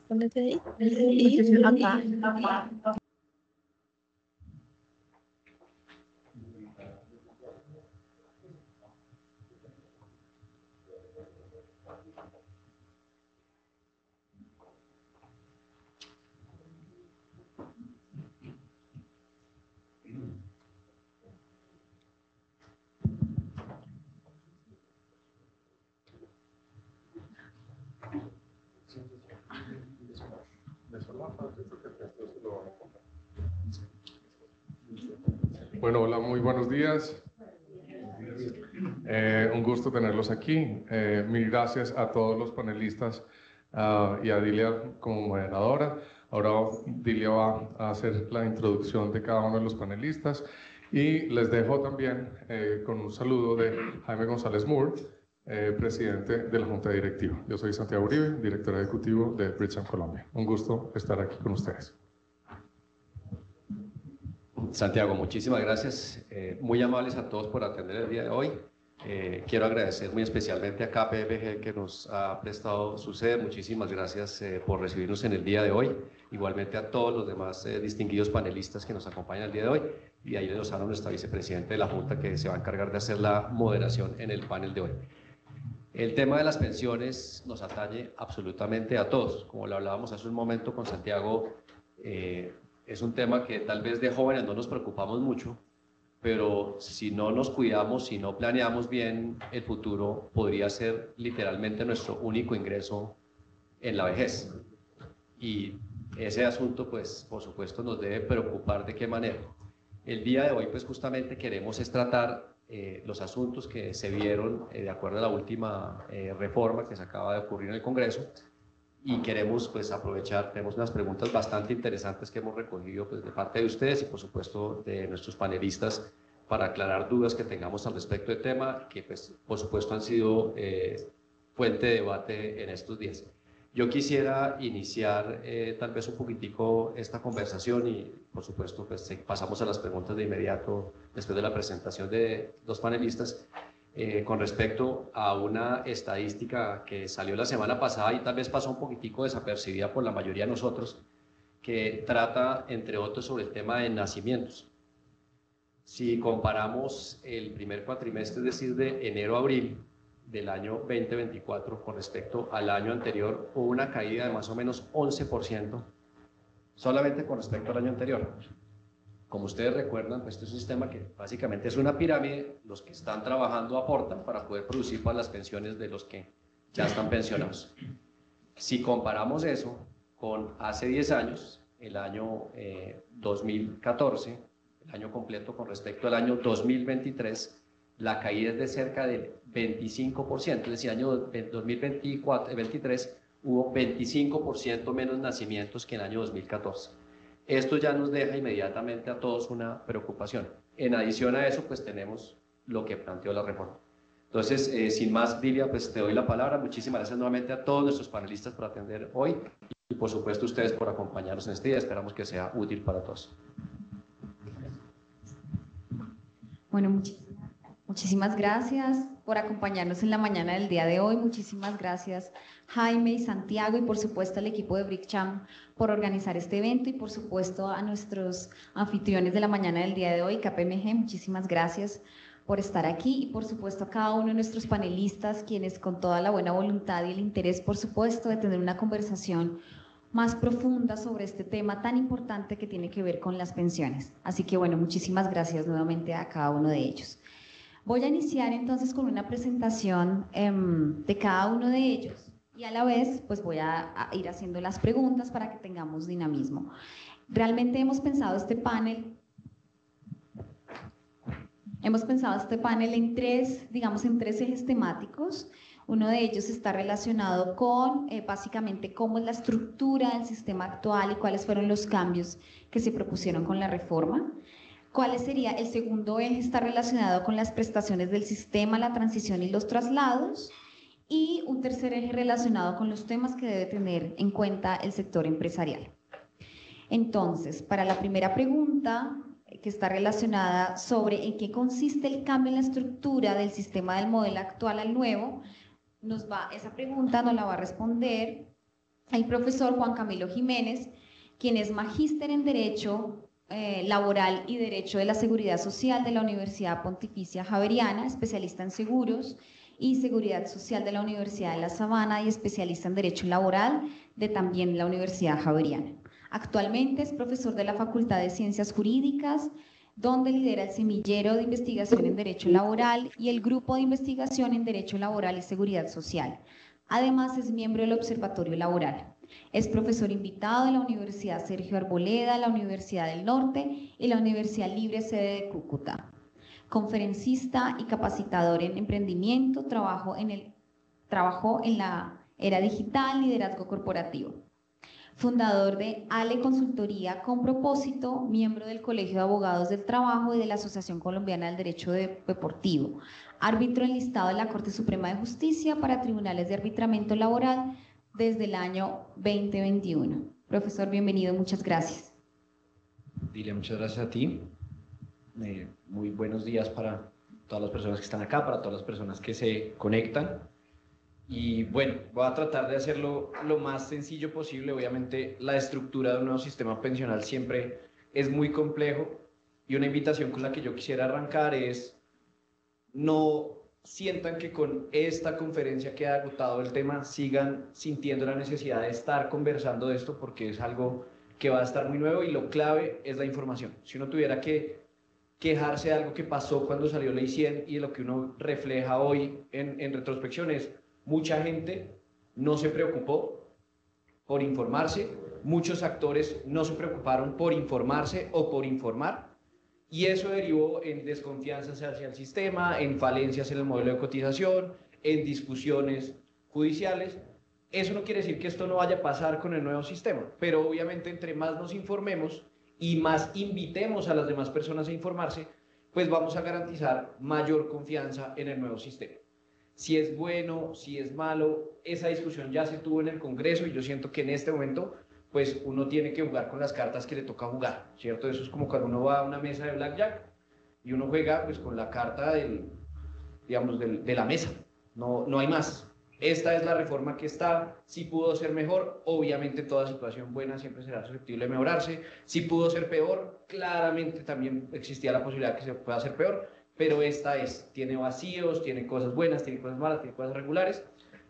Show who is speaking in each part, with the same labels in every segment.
Speaker 1: Ponete ahí. Y acá.
Speaker 2: Bueno, hola, muy buenos días. Un gusto tenerlos aquí. Mil gracias a todos los panelistas y a Dilia como moderadora. Ahora Dilia va a hacer la introducción de cada uno de los panelistas y les dejo también con un saludo de Jaime González Moore, presidente de la Junta Directiva. Yo soy Santiago Uribe, director ejecutivo de Bridgestone Colombia. Un gusto estar aquí con ustedes.
Speaker 3: Santiago, muchísimas gracias. Muy amables a todos por atender el día de hoy. Quiero agradecer muy especialmente a KPMG que nos ha prestado su sede. Muchísimas gracias por recibirnos en el día de hoy. Igualmente a todos los demás distinguidos panelistas que nos acompañan el día de hoy. Y ahí les habla nuestra vicepresidenta de la Junta que se va a encargar de hacer la moderación en el panel de hoy. El tema de las pensiones nos atañe absolutamente a todos. Como lo hablábamos hace un momento con Santiago, es un tema que tal vez de jóvenes no nos preocupamos mucho, pero si no nos cuidamos, si no planeamos bien el futuro, podría ser literalmente nuestro único ingreso en la vejez. Y ese asunto, pues, por supuesto, nos debe preocupar de qué manera. El día de hoy, pues, justamente queremos es tratar los asuntos que se vieron de acuerdo a la última reforma que se acaba de ocurrir en el Congreso, y queremos pues aprovechar, tenemos unas preguntas bastante interesantes que hemos recogido pues de parte de ustedes y por supuesto de nuestros panelistas para aclarar dudas que tengamos al respecto del tema, que pues por supuesto han sido fuente de debate en estos días. Yo quisiera iniciar tal vez un poquitico esta conversación y por supuesto pues pasamos a las preguntas de inmediato después de la presentación de los panelistas. Con respecto a una estadística que salió la semana pasada y tal vez pasó un poquitico desapercibida por la mayoría de nosotros, que trata, entre otros, sobre el tema de nacimientos. Si comparamos el primer cuatrimestre, es decir, de enero a abril del año 2024 con respecto al año anterior, hubo una caída de más o menos 11%, solamente con respecto al año anterior. Como ustedes recuerdan, pues este es un sistema que básicamente es una pirámide. Los que están trabajando aportan para poder producir para las pensiones de los que ya están pensionados. Si comparamos eso con hace 10 años, el año 2014, el año completo con respecto al año 2023, la caída es de cerca del 25%, es decir, el año 2023 hubo 25% menos nacimientos que en el año 2014. Esto ya nos deja inmediatamente a todos una preocupación. En adición a eso, pues tenemos lo que planteó la reforma. Entonces, sin más, Dilia, pues te doy la palabra. Muchísimas gracias nuevamente a todos nuestros panelistas por atender hoy y por supuesto ustedes por acompañarnos en este día. Esperamos que sea útil para todos.
Speaker 4: Bueno, muchísimas gracias por acompañarnos en la mañana del día de hoy. Muchísimas gracias Jaime y Santiago y por supuesto al equipo de Bridgestone por organizar este evento y por supuesto a nuestros anfitriones de la mañana del día de hoy, KPMG, muchísimas gracias por estar aquí y por supuesto a cada uno de nuestros panelistas, quienes con toda la buena voluntad y el interés por supuesto de tener una conversación más profunda sobre este tema tan importante que tiene que ver con las pensiones. Así que bueno, muchísimas gracias nuevamente a cada uno de ellos. Voy a iniciar entonces con una presentación de cada uno de ellos y a la vez pues voy a ir haciendo las preguntas para que tengamos dinamismo. Realmente hemos pensado este panel en tres, digamos en tres ejes temáticos. Uno de ellos está relacionado con básicamente cómo es la estructura del sistema actual y cuáles fueron los cambios que se propusieron con la reforma. ¿Cuál sería? El segundo eje está relacionado con las prestaciones del sistema, la transición y los traslados. Y un tercer eje relacionado con los temas que debe tener en cuenta el sector empresarial. Entonces, para la primera pregunta, que está relacionada sobre en qué consiste el cambio en la estructura del sistema del modelo actual al nuevo, esa pregunta nos la va a responder el profesor Juan Camilo Jiménez, quien es magíster en Derecho Laboral y Derecho de la Seguridad Social de la Universidad Pontificia Javeriana, especialista en seguros y seguridad social de la Universidad de La Sabana y especialista en Derecho Laboral de también la Universidad Javeriana. Actualmente es profesor de la Facultad de Ciencias Jurídicas, donde lidera el semillero de investigación en Derecho Laboral y el grupo de investigación en Derecho Laboral y Seguridad Social. Además, es miembro del Observatorio Laboral. Es profesor invitado de la Universidad Sergio Arboleda, la Universidad del Norte y la Universidad Libre Sede de Cúcuta. Conferencista y capacitador en emprendimiento, trabajó en la era digital, liderazgo corporativo. Fundador de Ale Consultoría con Propósito, miembro del Colegio de Abogados del Trabajo y de la Asociación Colombiana del Derecho Deportivo, árbitro enlistado en la Corte Suprema de Justicia para tribunales de arbitramiento laboral desde el año 2021. Profesor, bienvenido, muchas gracias.
Speaker 5: Dilia, muchas gracias a ti. Muy buenos días para todas las personas que están acá, para todas las personas que se conectan. Y bueno, voy a tratar de hacerlo lo más sencillo posible. Obviamente la estructura de un nuevo sistema pensional siempre es muy complejo y una invitación con la que yo quisiera arrancar es: no sientan que con esta conferencia que ha agotado el tema sigan sintiendo la necesidad de estar conversando de esto, porque es algo que va a estar muy nuevo y lo clave es la información. Si uno tuviera que quejarse de algo que pasó cuando salió Ley 100 y de lo que uno refleja hoy en retrospección, es mucha gente no se preocupó por informarse, muchos actores no se preocuparon por informarse o por informar, y eso derivó en desconfianzas hacia el sistema, en falencias en el modelo de cotización, en discusiones judiciales. Eso no quiere decir que esto no vaya a pasar con el nuevo sistema, pero obviamente entre más nos informemos y más invitemos a las demás personas a informarse, pues vamos a garantizar mayor confianza en el nuevo sistema. Si es bueno, si es malo, esa discusión ya se tuvo en el Congreso y yo siento que en este momento pues uno tiene que jugar con las cartas que le toca jugar, ¿cierto? Eso es como cuando uno va a una mesa de blackjack y uno juega pues con la carta de la mesa, no hay más. Esta es la reforma que está. Si pudo ser mejor, obviamente toda situación buena siempre será susceptible de mejorarse. Si pudo ser peor, claramente también existía la posibilidad de que se pueda hacer peor, pero esta tiene vacíos, tiene cosas buenas, tiene cosas malas, tiene cosas regulares,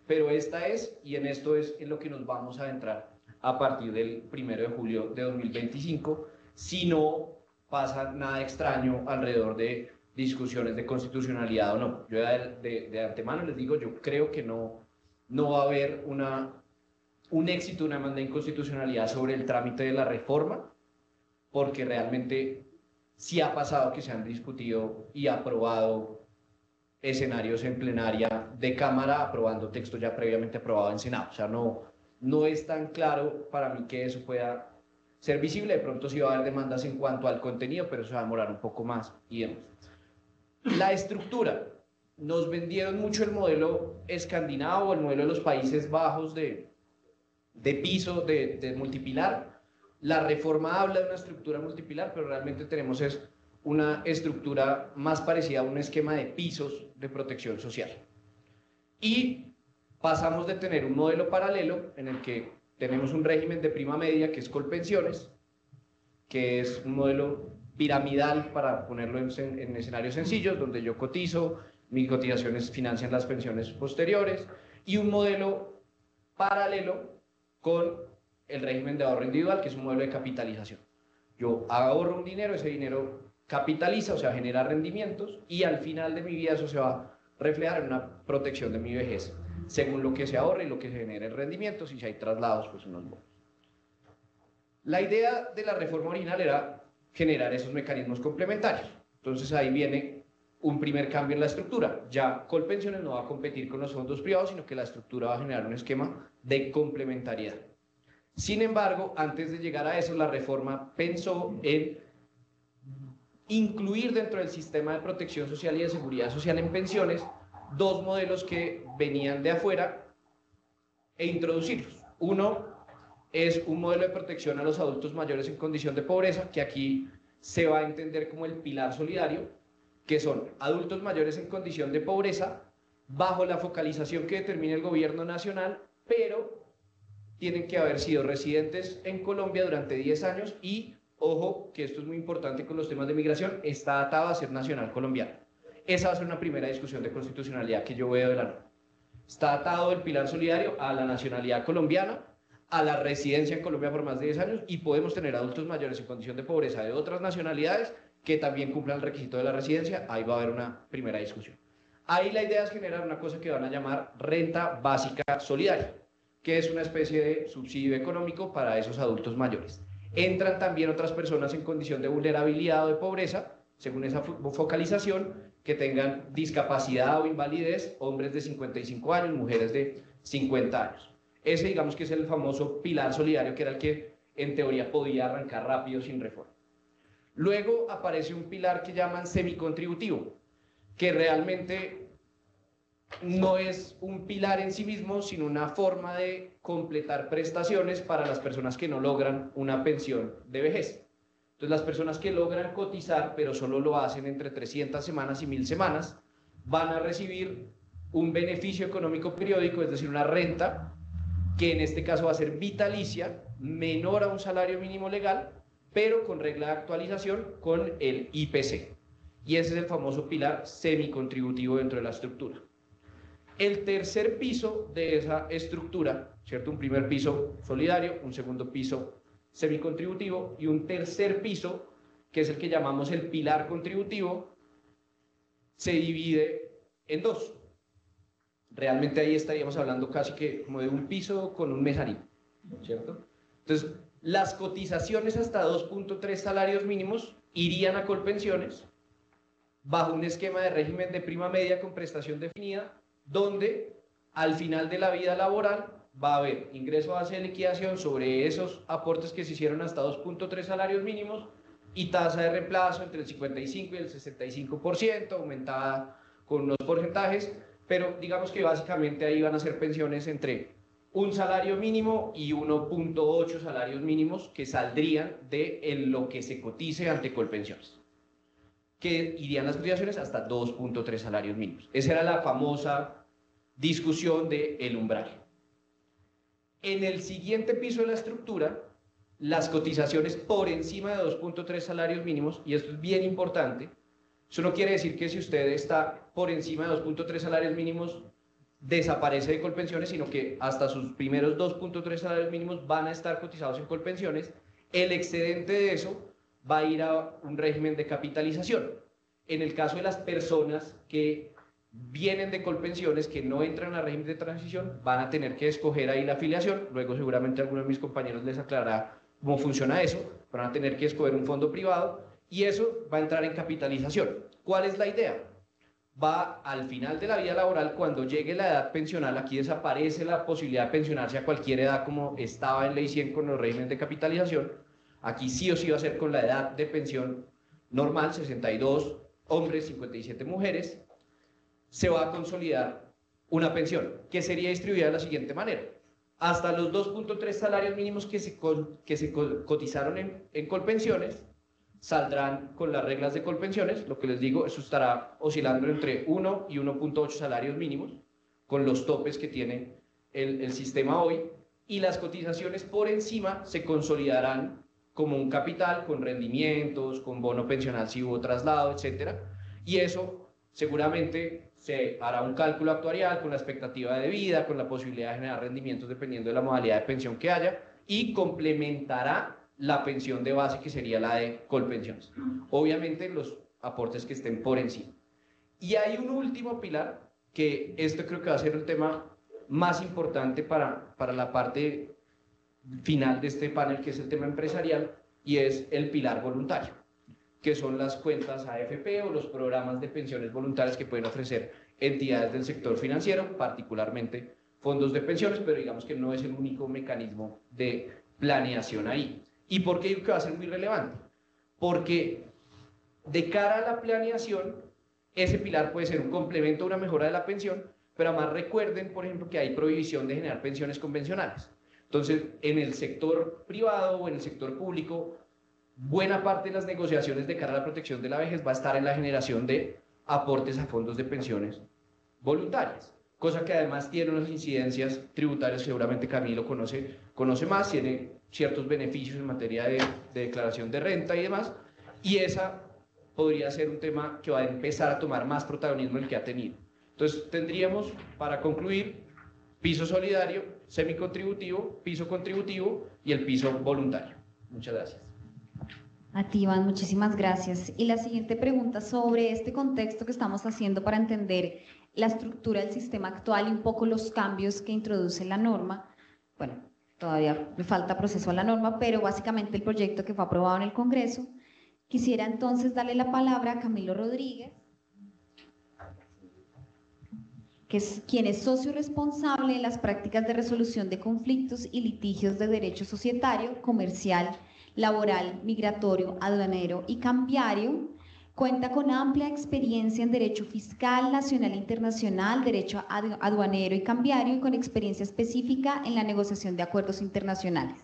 Speaker 5: pero esta y en esto es en lo que nos vamos a adentrar a partir del 1 de julio de 2025, si no pasa nada extraño alrededor de discusiones de constitucionalidad o no. Yo de antemano les digo, yo creo que no va a haber un éxito, una demanda de inconstitucionalidad sobre el trámite de la reforma, porque realmente sí ha pasado que se han discutido y aprobado escenarios en plenaria de Cámara, aprobando textos ya previamente aprobados en Senado. O sea, no es tan claro para mí que eso pueda ser visible. De pronto sí va a haber demandas en cuanto al contenido, pero eso va a demorar un poco más y demás. La estructura. Nos vendieron mucho el modelo escandinavo, el modelo de los Países Bajos de piso, de multipilar. La reforma habla de una estructura multipilar, pero realmente tenemos una estructura más parecida a un esquema de pisos de protección social. Y pasamos de tener un modelo paralelo en el que tenemos un régimen de prima media que es Colpensiones, que es un modelo piramidal, para ponerlo en escenarios sencillos, donde yo cotizo, mis cotizaciones financian las pensiones posteriores, y un modelo paralelo con el régimen de ahorro individual, que es un modelo de capitalización. Yo ahorro un dinero, ese dinero capitaliza, o sea, genera rendimientos, y al final de mi vida eso se va a reflejar en una protección de mi vejez, según lo que se ahorre y lo que se genere en rendimientos, y si hay traslados, pues unos bonos. La idea de la reforma original era generar esos mecanismos complementarios. Entonces ahí viene un primer cambio en la estructura. Ya Colpensiones no va a competir con los fondos privados, sino que la estructura va a generar un esquema de complementariedad. Sin embargo, antes de llegar a eso, la reforma pensó en incluir dentro del sistema de protección social y de seguridad social en pensiones dos modelos que venían de afuera e introducirlos. Uno es un modelo de protección a los adultos mayores en condición de pobreza, que aquí se va a entender como el pilar solidario, que son adultos mayores en condición de pobreza bajo la focalización que determine el gobierno nacional, pero tienen que haber sido residentes en Colombia durante 10 años y, ojo, que esto es muy importante con los temas de migración, está atado a ser nacional colombiano. Esa va a ser una primera discusión de constitucionalidad que yo veo de la norma. Está atado el pilar solidario a la nacionalidad colombiana, a la residencia en Colombia por más de 10 años, y podemos tener adultos mayores en condición de pobreza de otras nacionalidades que también cumplan el requisito de la residencia. Ahí va a haber una primera discusión. Ahí la idea es generar una cosa que van a llamar renta básica solidaria, que es una especie de subsidio económico para esos adultos mayores. Entran también otras personas en condición de vulnerabilidad o de pobreza, según esa focalización, que tengan discapacidad o invalidez, hombres de 55 años, mujeres de 50 años. Ese, digamos, que es el famoso pilar solidario, que era el que en teoría podía arrancar rápido sin reforma. Luego aparece un pilar que llaman semicontributivo, que realmente no es un pilar en sí mismo, sino una forma de completar prestaciones para las personas que no logran una pensión de vejez. Entonces, las personas que logran cotizar, pero solo lo hacen entre 300 semanas y 1000 semanas, van a recibir un beneficio económico periódico, es decir, una renta, que en este caso va a ser vitalicia, menor a un salario mínimo legal, pero con regla de actualización con el IPC. Y ese es el famoso pilar semicontributivo dentro de la estructura. El tercer piso de esa estructura, ¿cierto? Un primer piso solidario, un segundo piso semicontributivo y un tercer piso, que es el que llamamos el pilar contributivo, se divide en dos. Realmente ahí estaríamos hablando casi que como de un piso con un mezanín, ¿cierto? Entonces, las cotizaciones hasta 2.3 salarios mínimos irían a Colpensiones bajo un esquema de régimen de prima media con prestación definida, donde al final de la vida laboral va a haber ingreso a base de liquidación sobre esos aportes que se hicieron hasta 2.3 salarios mínimos y tasa de reemplazo entre el 55 y el 65%, aumentada con unos porcentajes, pero digamos que básicamente ahí van a ser pensiones entre un salario mínimo y 1.8 salarios mínimos que saldrían de lo que se cotice ante Colpensiones, que irían las cotizaciones hasta 2.3 salarios mínimos. Esa era la famosa discusión del umbral. En el siguiente piso de la estructura, las cotizaciones por encima de 2.3 salarios mínimos, y esto es bien importante, eso no quiere decir que si usted está por encima de 2.3 salarios mínimos desaparece de Colpensiones, sino que hasta sus primeros 2.3 salarios mínimos van a estar cotizados en Colpensiones. El excedente de eso va a ir a un régimen de capitalización. En el caso de las personas que vienen de Colpensiones, que no entran al régimen de transición, van a tener que escoger ahí la afiliación. Luego seguramente alguno de mis compañeros les aclarará cómo funciona eso. Van a tener que escoger un fondo privado y eso va a entrar en capitalización. ¿Cuál es la idea? Va al final de la vida laboral, cuando llegue la edad pensional, aquí desaparece la posibilidad de pensionarse a cualquier edad como estaba en Ley 100 con los regímenes de capitalización. Aquí sí o sí va a ser con la edad de pensión normal, 62 hombres, 57 mujeres. Se va a consolidar una pensión que sería distribuida de la siguiente manera. Hasta los 2.3 salarios mínimos que se cotizaron en Colpensiones saldrán con las reglas de Colpensiones. Lo que les digo, eso estará oscilando entre 1 y 1.8 salarios mínimos con los topes que tiene el sistema hoy, y las cotizaciones por encima se consolidarán como un capital con rendimientos, con bono pensional si hubo traslado, etcétera, y eso seguramente se hará un cálculo actuarial con la expectativa de vida, con la posibilidad de generar rendimientos dependiendo de la modalidad de pensión que haya, y complementará la pensión de base, que sería la de Colpensiones. Obviamente los aportes que estén por encima. Y hay un último pilar, que esto creo que va a ser el tema más importante para la parte final de este panel, que es el tema empresarial, y es el pilar voluntario, que son las cuentas AFP o los programas de pensiones voluntarias que pueden ofrecer entidades del sector financiero, particularmente fondos de pensiones, pero digamos que no es el único mecanismo de planeación ahí. ¿Y por qué digo que va a ser muy relevante? Porque de cara a la planeación, ese pilar puede ser un complemento, una mejora de la pensión, pero además recuerden, por ejemplo, que hay prohibición de generar pensiones convencionales. Entonces, en el sector privado o en el sector público, buena parte de las negociaciones de cara a la protección de la vejez va a estar en la generación de aportes a fondos de pensiones voluntarias. cosa que además tiene unas incidencias tributarias, seguramente Camilo conoce más, tiene ciertos beneficios en materia de declaración de renta y demás, y esa podría ser un tema que va a empezar a tomar más protagonismo del que ha tenido. Entonces tendríamos, para concluir, piso solidario, semicontributivo, piso contributivo y el piso voluntario. Muchas gracias.
Speaker 4: A ti, Iván, muchísimas gracias. Y la siguiente pregunta sobre este contexto que estamos haciendo para entender la estructura del sistema actual y un poco los cambios que introduce la norma. Bueno, todavía me falta proceso a la norma, pero básicamente el proyecto que fue aprobado en el Congreso. Quisiera entonces darle la palabra a Camilo Rodríguez, quien es socio responsable de las prácticas de resolución de conflictos y litigios de derecho societario, comercial, laboral, migratorio, aduanero y cambiario. Cuenta con amplia experiencia en derecho fiscal, nacional e internacional, derecho aduanero y cambiario, y con experiencia específica en la negociación de acuerdos internacionales.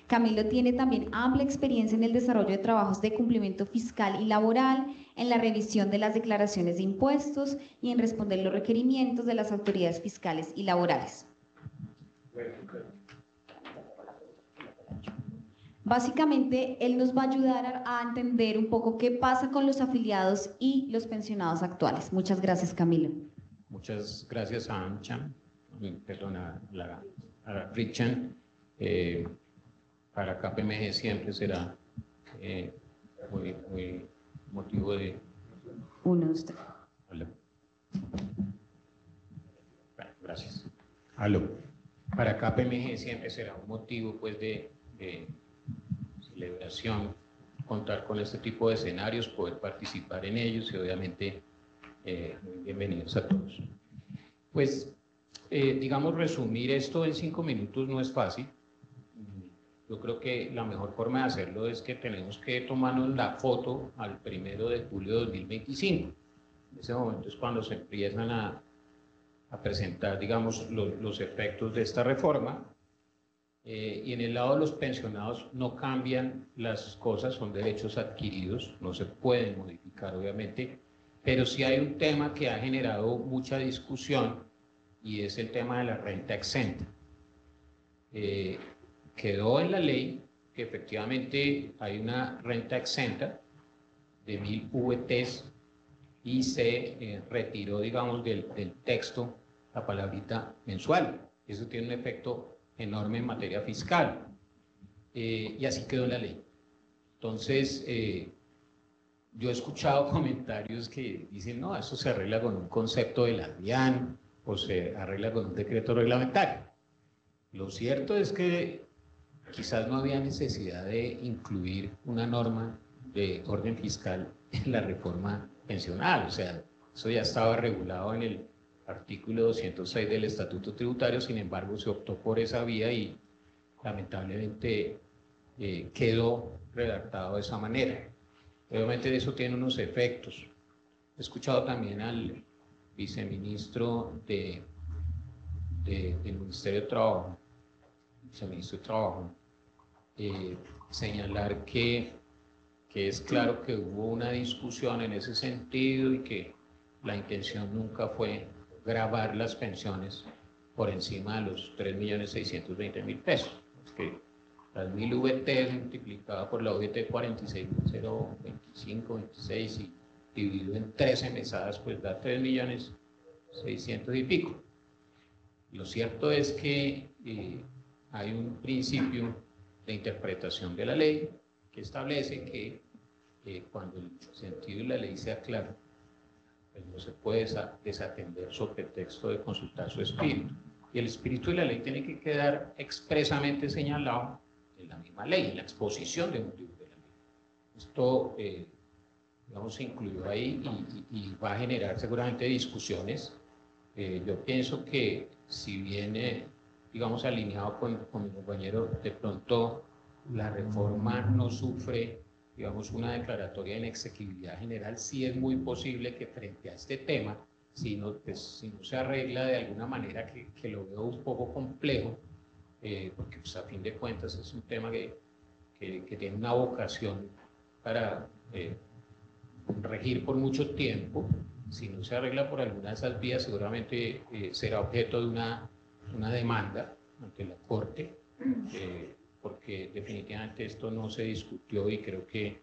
Speaker 4: Camilo tiene también amplia experiencia en el desarrollo de trabajos de cumplimiento fiscal y laboral, en la revisión de las declaraciones de impuestos y en responder los requerimientos de las autoridades fiscales y laborales. Básicamente, él nos va a ayudar a entender un poco qué pasa con los afiliados y los pensionados actuales. Muchas gracias, Camilo.
Speaker 6: Muchas gracias a AmCham, perdón, a Richan. Para KPMG siempre será muy motivo de...
Speaker 4: Uno, dos, tres.
Speaker 6: Aló. Bueno, gracias. Aló. Para KPMG siempre será un motivo pues de celebración contar con este tipo de escenarios, poder participar en ellos y obviamente muy bienvenidos a todos. Pues digamos, resumir esto en 5 minutos no es fácil. Yo creo que la mejor forma de hacerlo es que tenemos que tomarnos la foto al 1 de julio de 2025. En ese momento es cuando se empiezan a presentar, digamos, los efectos de esta reforma. Y en el lado de los pensionados no cambian las cosas, son derechos adquiridos, no se pueden modificar obviamente, pero sí hay un tema que ha generado mucha discusión y es el tema de la renta exenta. Quedó en la ley que efectivamente hay una renta exenta de 1000 VTs y se retiró, digamos, del texto la palabrita mensual. Eso tiene un efecto enorme en materia fiscal y así quedó en la ley. Entonces, yo he escuchado comentarios que dicen, no, eso se arregla con un concepto de la DIAN o se arregla con un decreto reglamentario. Lo cierto es que quizás no había necesidad de incluir una norma de orden fiscal en la reforma pensional, o sea, eso ya estaba regulado en el artículo 206 del Estatuto Tributario, sin embargo se optó por esa vía y lamentablemente quedó redactado de esa manera. Obviamente eso tiene unos efectos. He escuchado también al viceministro del Ministerio de Trabajo, viceministro de Trabajo, señalar que es claro que hubo una discusión en ese sentido y que la intención nunca fue gravar las pensiones por encima de los 3.620.000 pesos. Es que las 1000 VT multiplicadas por la VT 46.025, 26 y dividido en 13 mesadas, pues da 3.600.000 y pico. Lo cierto es que hay un principio de interpretación de la ley que establece que cuando el sentido de la ley sea claro, pues no se puede desatender sobre el texto de consultar su espíritu. Y el espíritu de la ley tiene que quedar expresamente señalado en la misma ley, en la exposición de motivos de la ley. Esto, digamos, se incluyó ahí y va a generar seguramente discusiones. Yo pienso que si viene, digamos, alineado con mi compañero, de pronto la reforma no sufre, digamos, una declaratoria de inexequibilidad general. Sí es muy posible que frente a este tema, si no se arregla de alguna manera, que lo veo un poco complejo, porque pues, a fin de cuentas es un tema que tiene una vocación para regir por mucho tiempo. si no se arregla por alguna de esas vías, seguramente será objeto de una demanda ante la Corte, porque definitivamente esto no se discutió y creo que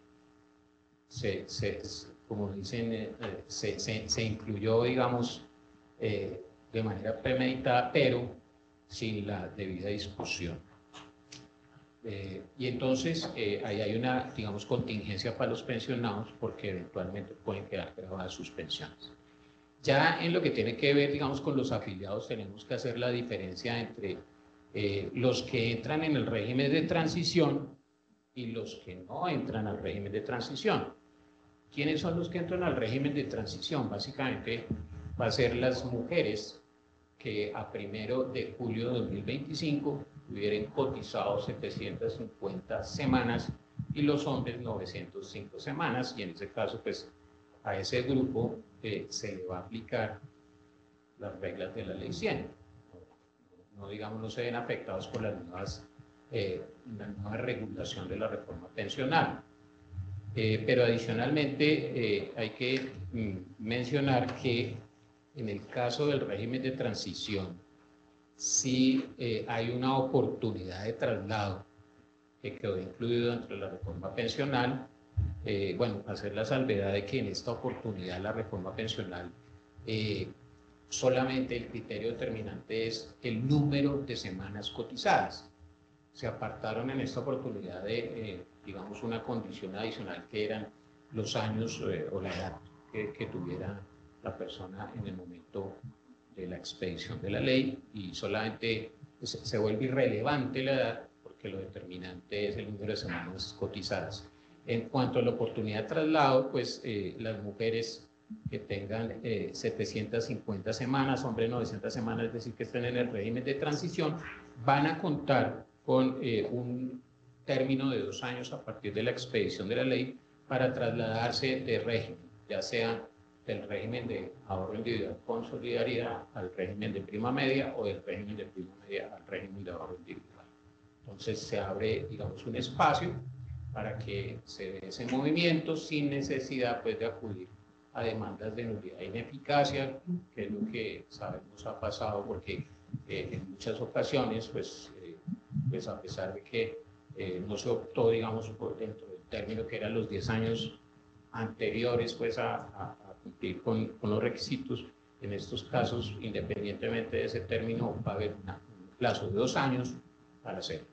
Speaker 6: como dicen, se incluyó, digamos, de manera premeditada, pero sin la debida discusión. Y entonces ahí hay una, digamos, contingencia para los pensionados porque eventualmente pueden quedar grabadas sus pensiones. Ya en lo que tiene que ver, digamos, con los afiliados, tenemos que hacer la diferencia entre los que entran en el régimen de transición y los que no entran al régimen de transición. ¿Quiénes son los que entran al régimen de transición? Básicamente va a ser las mujeres que a 1 de julio de 2025 hubieran cotizado 750 semanas y los hombres 905 semanas, y en ese caso pues a ese grupo se le va a aplicar las reglas de la ley 100. No digamos, no se ven afectados por la nueva regulación de la reforma pensional. Pero adicionalmente hay que mencionar que en el caso del régimen de transición, sí hay una oportunidad de traslado que quedó incluido dentro de la reforma pensional. Bueno, hacer la salvedad de que en esta oportunidad la reforma pensional solamente el criterio determinante es el número de semanas cotizadas. Se apartaron en esta oportunidad de, digamos, una condición adicional que eran los años o la edad que tuviera la persona en el momento de la expedición de la ley, y solamente se vuelve irrelevante la edad porque lo determinante es el número de semanas cotizadas. En cuanto a la oportunidad de traslado, pues las mujeres que tengan 750 semanas, hombres 900 semanas, es decir, que estén en el régimen de transición, van a contar con un término de 2 años a partir de la expedición de la ley para trasladarse de régimen, ya sea del régimen de ahorro individual con solidaridad al régimen de prima media o del régimen de prima media al régimen de ahorro individual. Entonces se abre, digamos, un espacio para que se dé ese movimiento sin necesidad pues, de acudir a demandas de nulidad e ineficacia, que es lo que sabemos ha pasado, porque en muchas ocasiones, pues a pesar de que no se optó, digamos, por dentro del término que eran los 10 años anteriores pues, a cumplir con los requisitos, en estos casos, independientemente de ese término, va a haber un plazo de 2 años para hacerlo.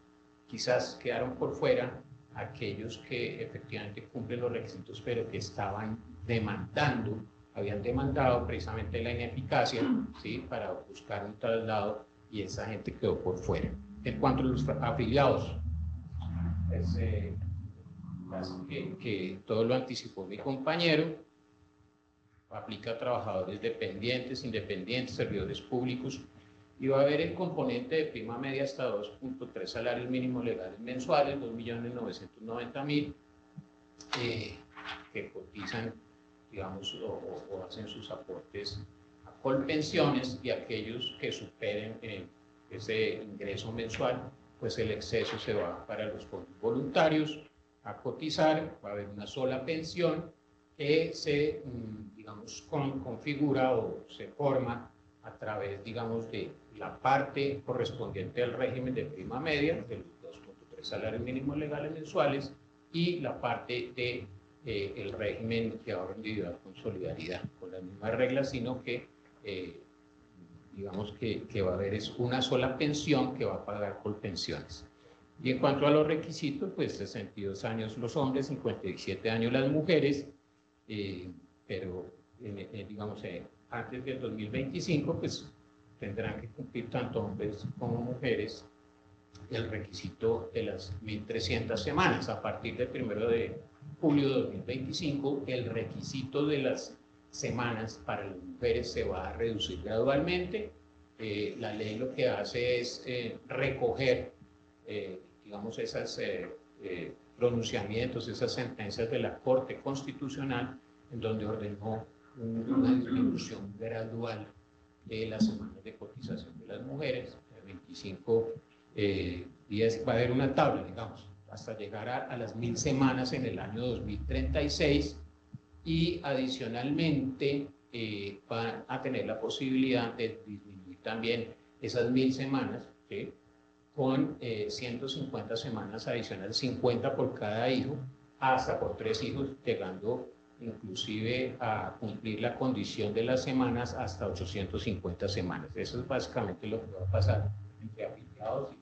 Speaker 6: Quizás quedaron por fuera aquellos que efectivamente cumplen los requisitos, pero que estaban demandando, habían demandado precisamente la ineficacia, ¿sí?, para buscar un traslado, y esa gente quedó por fuera. En cuanto a los afiliados, pues, que todo lo anticipó mi compañero, aplica a trabajadores dependientes, independientes, servidores públicos, y va a haber el componente de prima media hasta 2.3 salarios mínimos legales mensuales, 2.990.000, que cotizan, digamos, o hacen sus aportes a Colpensiones, y aquellos que superen ese ingreso mensual, pues el exceso se va para los fondos voluntarios a cotizar. Va a haber una sola pensión que se, digamos, configura o se forma a través, digamos, de la parte correspondiente al régimen de prima media, de los 2.3 salarios mínimos legales mensuales, y la parte de el régimen de ahorro individual con solidaridad, con las mismas reglas, sino que digamos que va a haber es una sola pensión que va a pagar Colpensiones. Y en cuanto a los requisitos, pues 62 años los hombres, 57 años las mujeres, pero digamos antes del 2025 pues tendrán que cumplir tanto hombres como mujeres el requisito de las 1.300 semanas. A partir del 1 de julio de 2025 el requisito de las semanas para las mujeres se va a reducir gradualmente. La ley lo que hace es recoger digamos esos pronunciamientos, esas sentencias de la Corte Constitucional, en donde ordenó una disminución gradual de las semanas de cotización de las mujeres. De 25 días va a haber una tabla, digamos, hasta llegar a las 1.000 semanas en el año 2036, y adicionalmente van a tener la posibilidad de disminuir también esas 1000 semanas, ¿sí? Con 150 semanas adicionales, 50 por cada hijo, hasta por 3 hijos, llegando inclusive a cumplir la condición de las semanas hasta 850 semanas. Eso es básicamente lo que va a pasar entre afiliados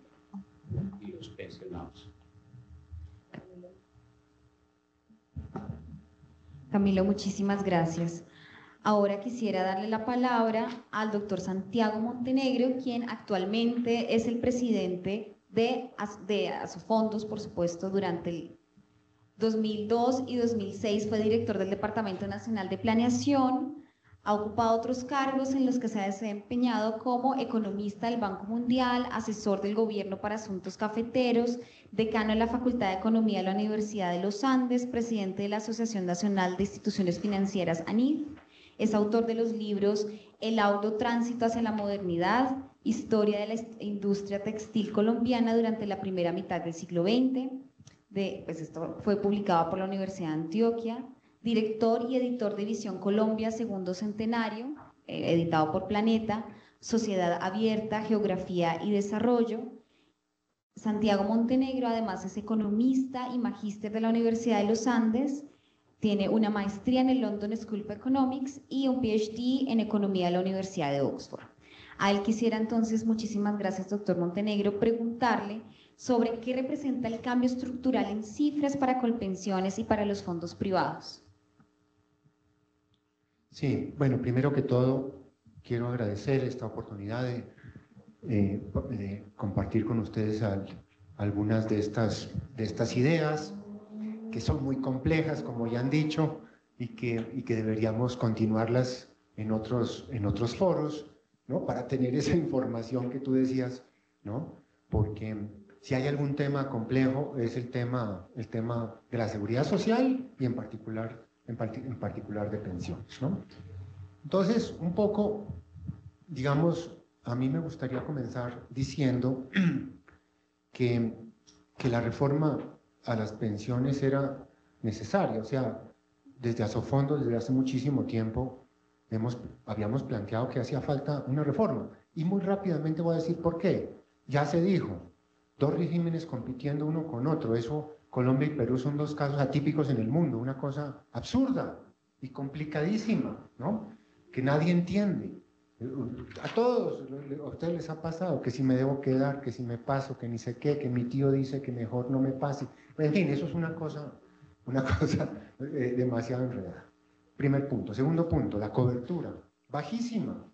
Speaker 6: y los pensionados.
Speaker 4: Camilo, muchísimas gracias. Ahora quisiera darle la palabra al doctor Santiago Montenegro, quien actualmente es el presidente de Asofondos, por supuesto, durante el 2002 y 2006 fue director del Departamento Nacional de Planeación, ha ocupado otros cargos en los que se ha desempeñado como economista del Banco Mundial, asesor del gobierno para asuntos cafeteros, decano de la Facultad de Economía de la Universidad de los Andes, presidente de la Asociación Nacional de Instituciones Financieras, ANIF, es autor de los libros El Auto Tránsito hacia la Modernidad, Historia de la Industria Textil Colombiana durante la primera mitad del siglo XX, pues esto fue publicado por la Universidad de Antioquia, director y editor de Visión Colombia Segundo Centenario, editado por Planeta, Sociedad Abierta, Geografía y Desarrollo. Santiago Montenegro además es economista y magíster de la Universidad de los Andes, tiene una maestría en el London School of Economics y un PhD en Economía de la Universidad de Oxford. A él quisiera entonces, muchísimas gracias doctor Montenegro, preguntarle sobre qué representa el cambio estructural en cifras para Colpensiones y para los fondos privados.
Speaker 7: Sí, bueno, primero que todo quiero agradecer esta oportunidad de compartir con ustedes algunas de estas ideas que son muy complejas, como ya han dicho, y que deberíamos continuarlas en otros foros, ¿no? Para tener esa información que tú decías, ¿no? Porque si hay algún tema complejo es el tema de la seguridad social y en particular de pensiones, ¿no? Entonces, un poco, digamos, a mí me gustaría comenzar diciendo que la reforma a las pensiones era necesaria. O sea, desde Asofondos, desde hace muchísimo tiempo, habíamos planteado que hacía falta una reforma. Y muy rápidamente voy a decir por qué. Ya se dijo, 2 regímenes compitiendo uno con otro. Eso, Colombia y Perú son 2 casos atípicos en el mundo, una cosa absurda y complicadísima, ¿no? Que nadie entiende. A todos, a ustedes les ha pasado que si me debo quedar, que si me paso, que ni sé qué, que mi tío dice que mejor no me pase. En fin, eso es una cosa demasiado enredada. Primer punto. Segundo punto, la cobertura. Bajísima,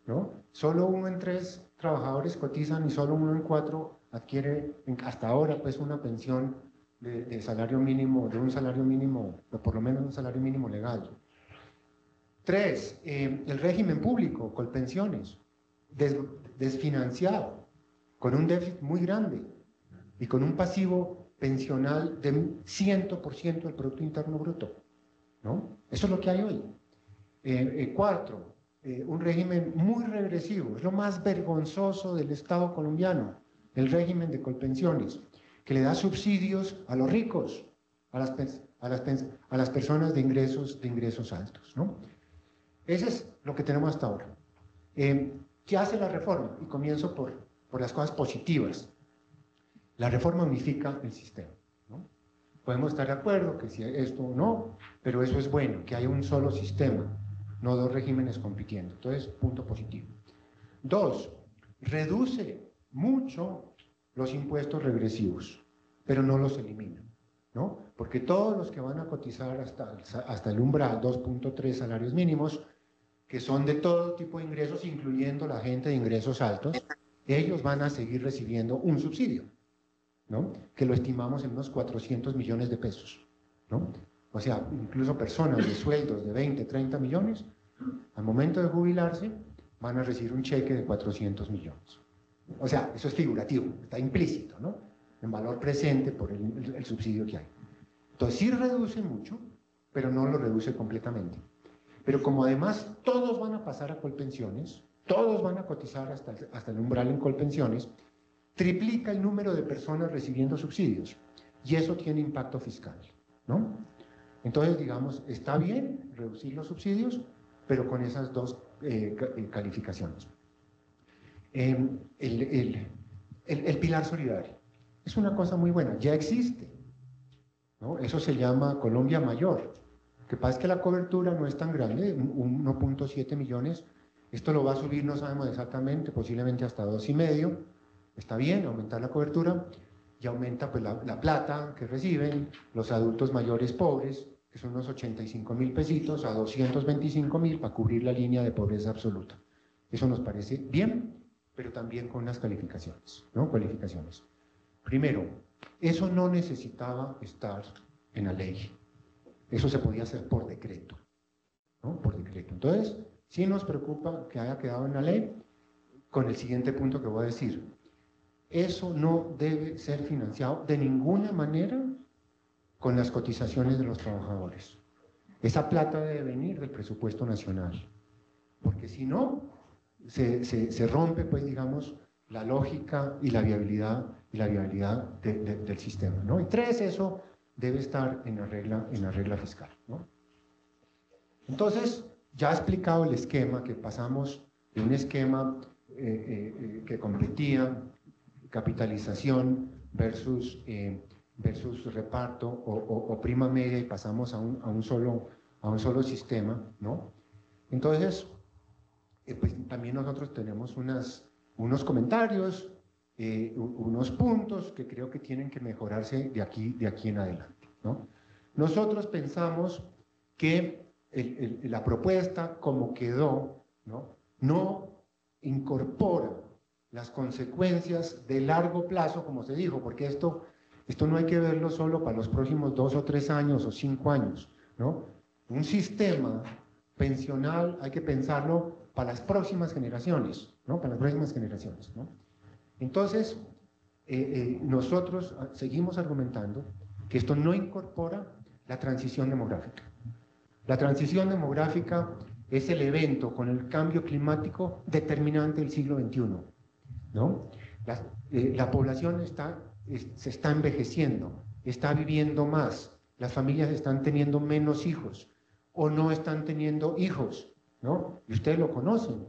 Speaker 7: ¿no? Solo 1 en 3 trabajadores cotizan y solo 1 en 4 adquiere hasta ahora pues una pensión de salario mínimo, de un salario mínimo, o por lo menos un salario mínimo legal. 3, el régimen público, Colpensiones, desfinanciado, con un déficit muy grande y con un pasivo pensional de 100% del Producto Interno Bruto, ¿no? Eso es lo que hay hoy. 4, un régimen muy regresivo, es lo más vergonzoso del Estado colombiano, el régimen de Colpensiones, que le da subsidios a los ricos, a las personas de ingresos altos, ¿no? Eso es lo que tenemos hasta ahora. ¿Qué hace la reforma? Y comienzo por las cosas positivas. La reforma unifica el sistema, ¿no? Podemos estar de acuerdo que si esto o no, pero eso es bueno, que haya un solo sistema, no 2 regímenes compitiendo. Entonces, punto positivo. 2, reduce mucho los impuestos regresivos, pero no los elimina, ¿no? Porque todos los que van a cotizar hasta el umbral 2.3 salarios mínimos, que son de todo tipo de ingresos, incluyendo la gente de ingresos altos, ellos van a seguir recibiendo un subsidio, ¿no? Que lo estimamos en unos 400 millones de pesos, ¿no? O sea, incluso personas de sueldos de 20, 30 millones, al momento de jubilarse, van a recibir un cheque de 400 millones. O sea, eso es figurativo, está implícito, ¿no? En valor presente por el subsidio que hay. Entonces, sí reduce mucho, pero no lo reduce completamente. Pero como además todos van a pasar a Colpensiones, todos van a cotizar hasta el umbral en Colpensiones, triplica el número de personas recibiendo subsidios. Y eso tiene impacto fiscal, ¿no? Entonces, digamos, está bien reducir los subsidios, pero con esas dos calificaciones. El pilar solidario es una cosa muy buena, ya existe, ¿no? Eso se llama Colombia Mayor. Lo que pasa es que la cobertura no es tan grande, 1.7 millones. Esto lo va a subir, no sabemos exactamente, posiblemente hasta 2,5. Está bien, aumentar la cobertura y aumenta pues la plata que reciben los adultos mayores pobres, que son unos 85.000 pesitos a 225.000 para cubrir la línea de pobreza absoluta. Eso nos parece bien, pero también con unas calificaciones, ¿no? Cualificaciones. Primero, eso no necesitaba estar en la ley. Eso se podía hacer por decreto, ¿no? Por decreto. Entonces, sí nos preocupa que haya quedado en la ley con el siguiente punto que voy a decir. Eso no debe ser financiado de ninguna manera con las cotizaciones de los trabajadores. Esa plata debe venir del presupuesto nacional, porque si no, se rompe, pues, digamos, la lógica y la viabilidad del sistema, ¿no? Y 3, eso debe estar en la regla fiscal, ¿no? Entonces, ya he explicado el esquema, que pasamos de un esquema que competía capitalización versus reparto o prima media, y pasamos a un solo sistema, ¿no? Entonces, pues también nosotros tenemos unos comentarios, unos puntos que creo que tienen que mejorarse de aquí en adelante, ¿no? Nosotros pensamos que la propuesta como quedó, no incorpora las consecuencias de largo plazo, como se dijo, porque esto no hay que verlo solo para los próximos 2 o 3 años o 5 años, ¿no? Un sistema pensional hay que pensarlo para las próximas generaciones, ¿no? Para las próximas generaciones, ¿no? Entonces, nosotros seguimos argumentando que esto no incorpora la transición demográfica. La transición demográfica es el evento con el cambio climático determinante del siglo XXI, ¿no? La población se está envejeciendo, está viviendo más, las familias están teniendo menos hijos o no están teniendo hijos, ¿no? Y ustedes lo conocen.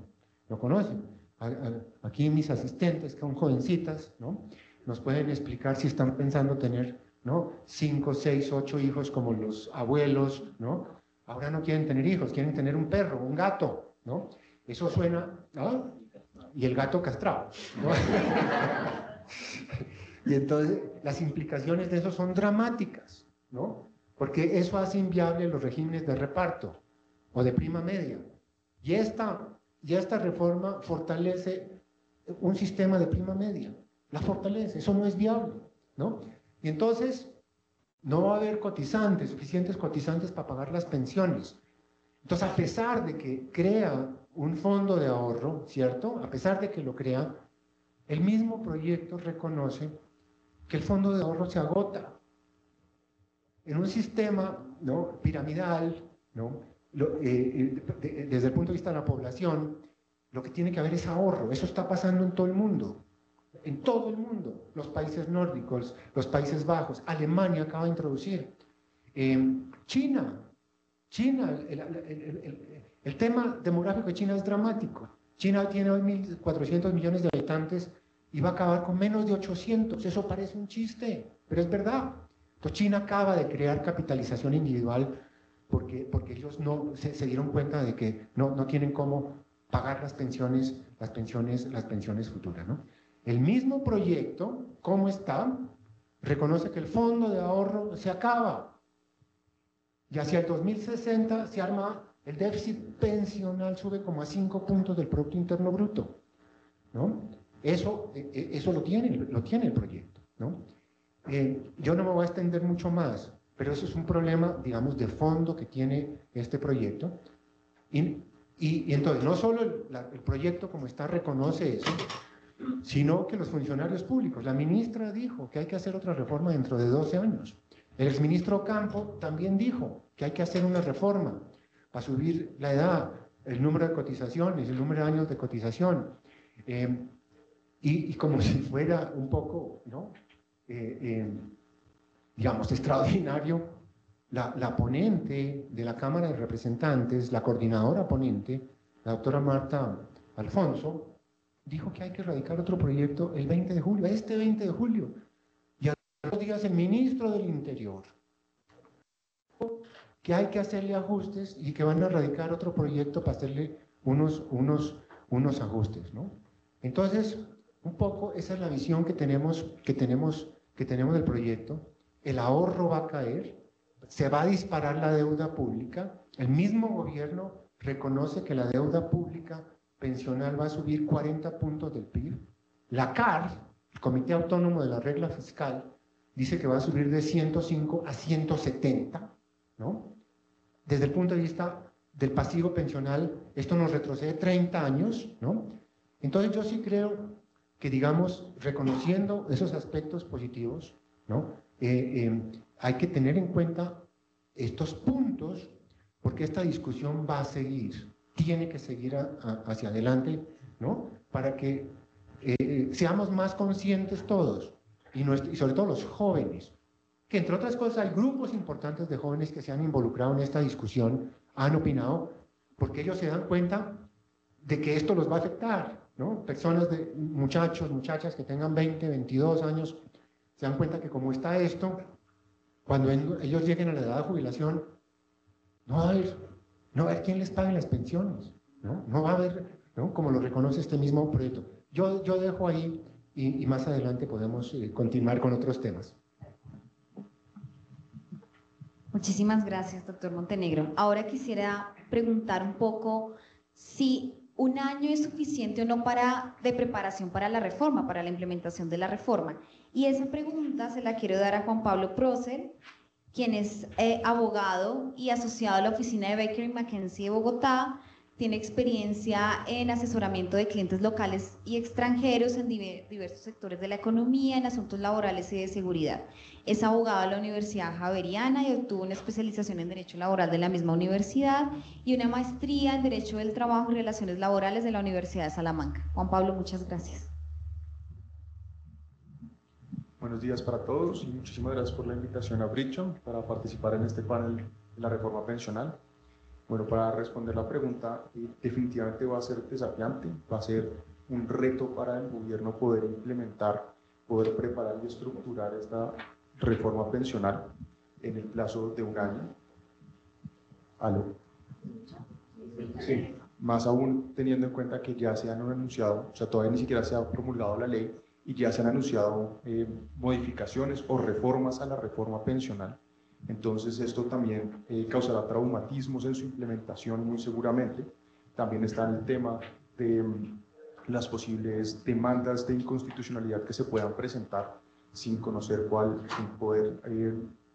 Speaker 7: Aquí mis asistentes, que son jovencitas, ¿no? Nos pueden explicar si están pensando tener, ¿no? 5, 6, 8 hijos como los abuelos, ¿no? Ahora no quieren tener hijos, quieren tener un perro, un gato, ¿no? Eso suena, ¿no? Y el gato castrado, ¿no? Y entonces las implicaciones de eso son dramáticas, ¿no? Porque eso hace inviable los regímenes de reparto o de prima media. Y esta reforma fortalece un sistema de prima media, la fortalece, eso no es viable, ¿no? Y entonces no va a haber suficientes cotizantes para pagar las pensiones. Entonces, a pesar de que crea un fondo de ahorro, ¿cierto? A pesar de que lo crea, el mismo proyecto reconoce que el fondo de ahorro se agota. En un sistema, ¿no?, piramidal, ¿no?, desde el punto de vista de la población, lo que tiene que haber es ahorro. Eso está pasando en todo el mundo. En todo el mundo, los países nórdicos, los Países Bajos, Alemania acaba de introducir. China, el tema demográfico de China es dramático. China tiene hoy 1.400 millones de habitantes y va a acabar con menos de 800. Eso parece un chiste, pero es verdad. Entonces China acaba de crear capitalización individual porque ellos se dieron cuenta de que no tienen cómo pagar las pensiones futuras, ¿no? El mismo proyecto, ¿cómo está? Reconoce que el fondo de ahorro se acaba. Y hacia el 2060 se arma, el déficit pensional sube como a 5 puntos del Producto Interno Bruto, ¿no? Eso lo tiene el proyecto, ¿no? Yo no me voy a extender mucho más, pero eso es un problema, digamos, de fondo que tiene este proyecto. Y entonces, no solo el proyecto como está reconoce eso, sino que los funcionarios públicos, la ministra dijo que hay que hacer otra reforma dentro de 12 años. El exministro Campo también dijo que hay que hacer una reforma para subir la edad, el número de cotizaciones, el número de años de cotización. Y como si fuera un poco, ¿no?, digamos, extraordinario, la ponente de la Cámara de Representantes, la coordinadora ponente, la doctora Marta Alfonso, dijo que hay que radicar otro proyecto el 20 de julio, este 20 de julio. Y a los días el ministro del Interior, que hay que hacerle ajustes y que van a radicar otro proyecto para hacerle unos ajustes, ¿no? Entonces, un poco esa es la visión que tenemos del proyecto. El ahorro va a caer, se va a disparar la deuda pública. El mismo gobierno reconoce que la deuda pública pensional va a subir 40 puntos del PIB. La CAR, el Comité Autónomo de la Regla Fiscal, dice que va a subir de 105 a 170, ¿no? Desde el punto de vista del pasivo pensional, esto nos retrocede 30 años, ¿no? Entonces yo sí creo que, digamos, reconociendo esos aspectos positivos, ¿no? Hay que tener en cuenta estos puntos, porque esta discusión va a seguir, tiene que seguir hacia adelante, ¿no? Para que seamos más conscientes todos, y sobre todo los jóvenes, que entre otras cosas hay grupos importantes de jóvenes que se han involucrado en esta discusión, han opinado, porque ellos se dan cuenta de que esto los va a afectar, ¿no? Personas, muchachos, muchachas que tengan 20, 22 años, se dan cuenta que como está esto, cuando ellos lleguen a la edad de jubilación, no va a haber quién les pague las pensiones, ¿no? No va a haber, ¿no? Como lo reconoce este mismo proyecto. Yo dejo ahí y más adelante podemos continuar con otros temas.
Speaker 4: Muchísimas gracias, doctor Montenegro. Ahora quisiera preguntar un poco si un año es suficiente o no de preparación para la reforma, para la implementación de la reforma. Y esa pregunta se la quiero dar a Juan Pablo Prócer, quien es abogado y asociado a la oficina de Baker & McKenzie de Bogotá. Tiene experiencia en asesoramiento de clientes locales y extranjeros en diversos sectores de la economía, en asuntos laborales y de seguridad. Es abogado de la Universidad Javeriana y obtuvo una especialización en Derecho Laboral de la misma universidad y una maestría en Derecho del Trabajo y Relaciones Laborales de la Universidad de Salamanca. Juan Pablo, muchas gracias.
Speaker 8: Buenos días para todos y muchísimas gracias por la invitación a Brickcham para participar en este panel de la reforma pensional. Bueno, para responder la pregunta, definitivamente va a ser desafiante, va a ser un reto para el gobierno poder implementar, poder preparar y estructurar esta reforma pensional en el plazo de un año. ¿Aló? Sí. Más aún teniendo en cuenta que ya se han anunciado, o sea, todavía ni siquiera se ha promulgado la ley y ya se han anunciado modificaciones o reformas a la reforma pensional. Entonces esto también causará traumatismos en su implementación muy seguramente. También está el tema de las posibles demandas de inconstitucionalidad que se puedan presentar sin conocer sin poder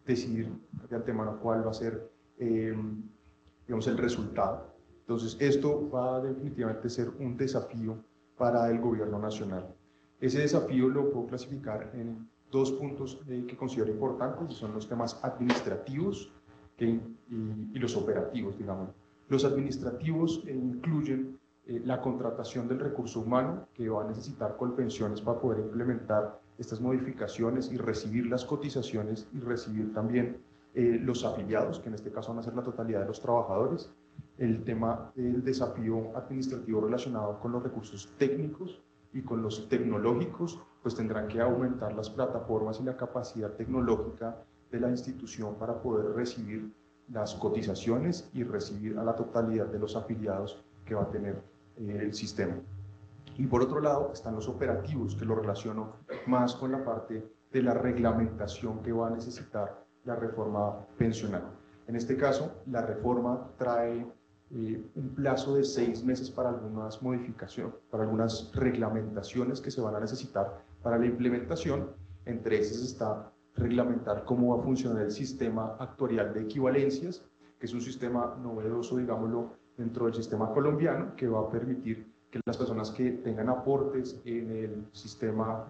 Speaker 8: decidir de antemano cuál va a ser digamos, el resultado. Entonces esto va a definitivamente ser un desafío para el gobierno nacional. Ese desafío lo puedo clasificar en dos puntos que considero importantes, y son los temas administrativos y los operativos, digamos. Los administrativos incluyen la contratación del recurso humano que va a necesitar Colpensiones para poder implementar estas modificaciones y recibir las cotizaciones y recibir también los afiliados, que en este caso van a ser la totalidad de los trabajadores. El tema del desafío administrativo relacionado con los recursos técnicos y con los tecnológicos, pues tendrán que aumentar las plataformas y la capacidad tecnológica de la institución para poder recibir las cotizaciones y recibir a la totalidad de los afiliados que va a tener el sistema. Y por otro lado están los operativos, que lo relaciono más con la parte de la reglamentación que va a necesitar la reforma pensional. En este caso, la reforma trae un plazo de 6 meses para algunas modificaciones, para algunas reglamentaciones que se van a necesitar para la implementación. Entre esas está reglamentar cómo va a funcionar el sistema actuarial de equivalencias, que es un sistema novedoso, digámoslo, dentro del sistema colombiano, que va a permitir que las personas que tengan aportes en el sistema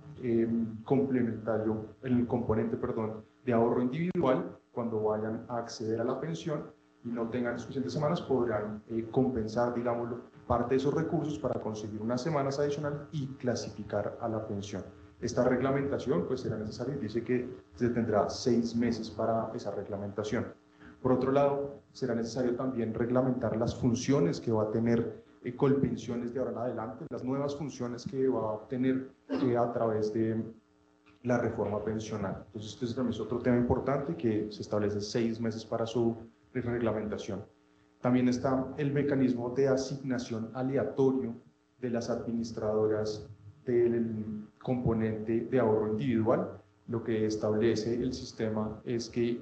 Speaker 8: complementario, en el componente, perdón, de ahorro individual, cuando vayan a acceder a la pensión y no tengan suficientes semanas, podrán compensar, digámoslo, parte de esos recursos para conseguir unas semanas adicionales y clasificar a la pensión. Esta reglamentación pues será necesaria y dice que se tendrá 6 meses para esa reglamentación. Por otro lado, será necesario también reglamentar las funciones que va a tener Colpensiones de ahora en adelante, las nuevas funciones que va a obtener a través de la reforma pensional. Entonces, este también es otro tema importante que se establece 6 meses para su reglamentación. También está el mecanismo de asignación aleatorio de las administradoras del componente de ahorro individual. Lo que establece el sistema es que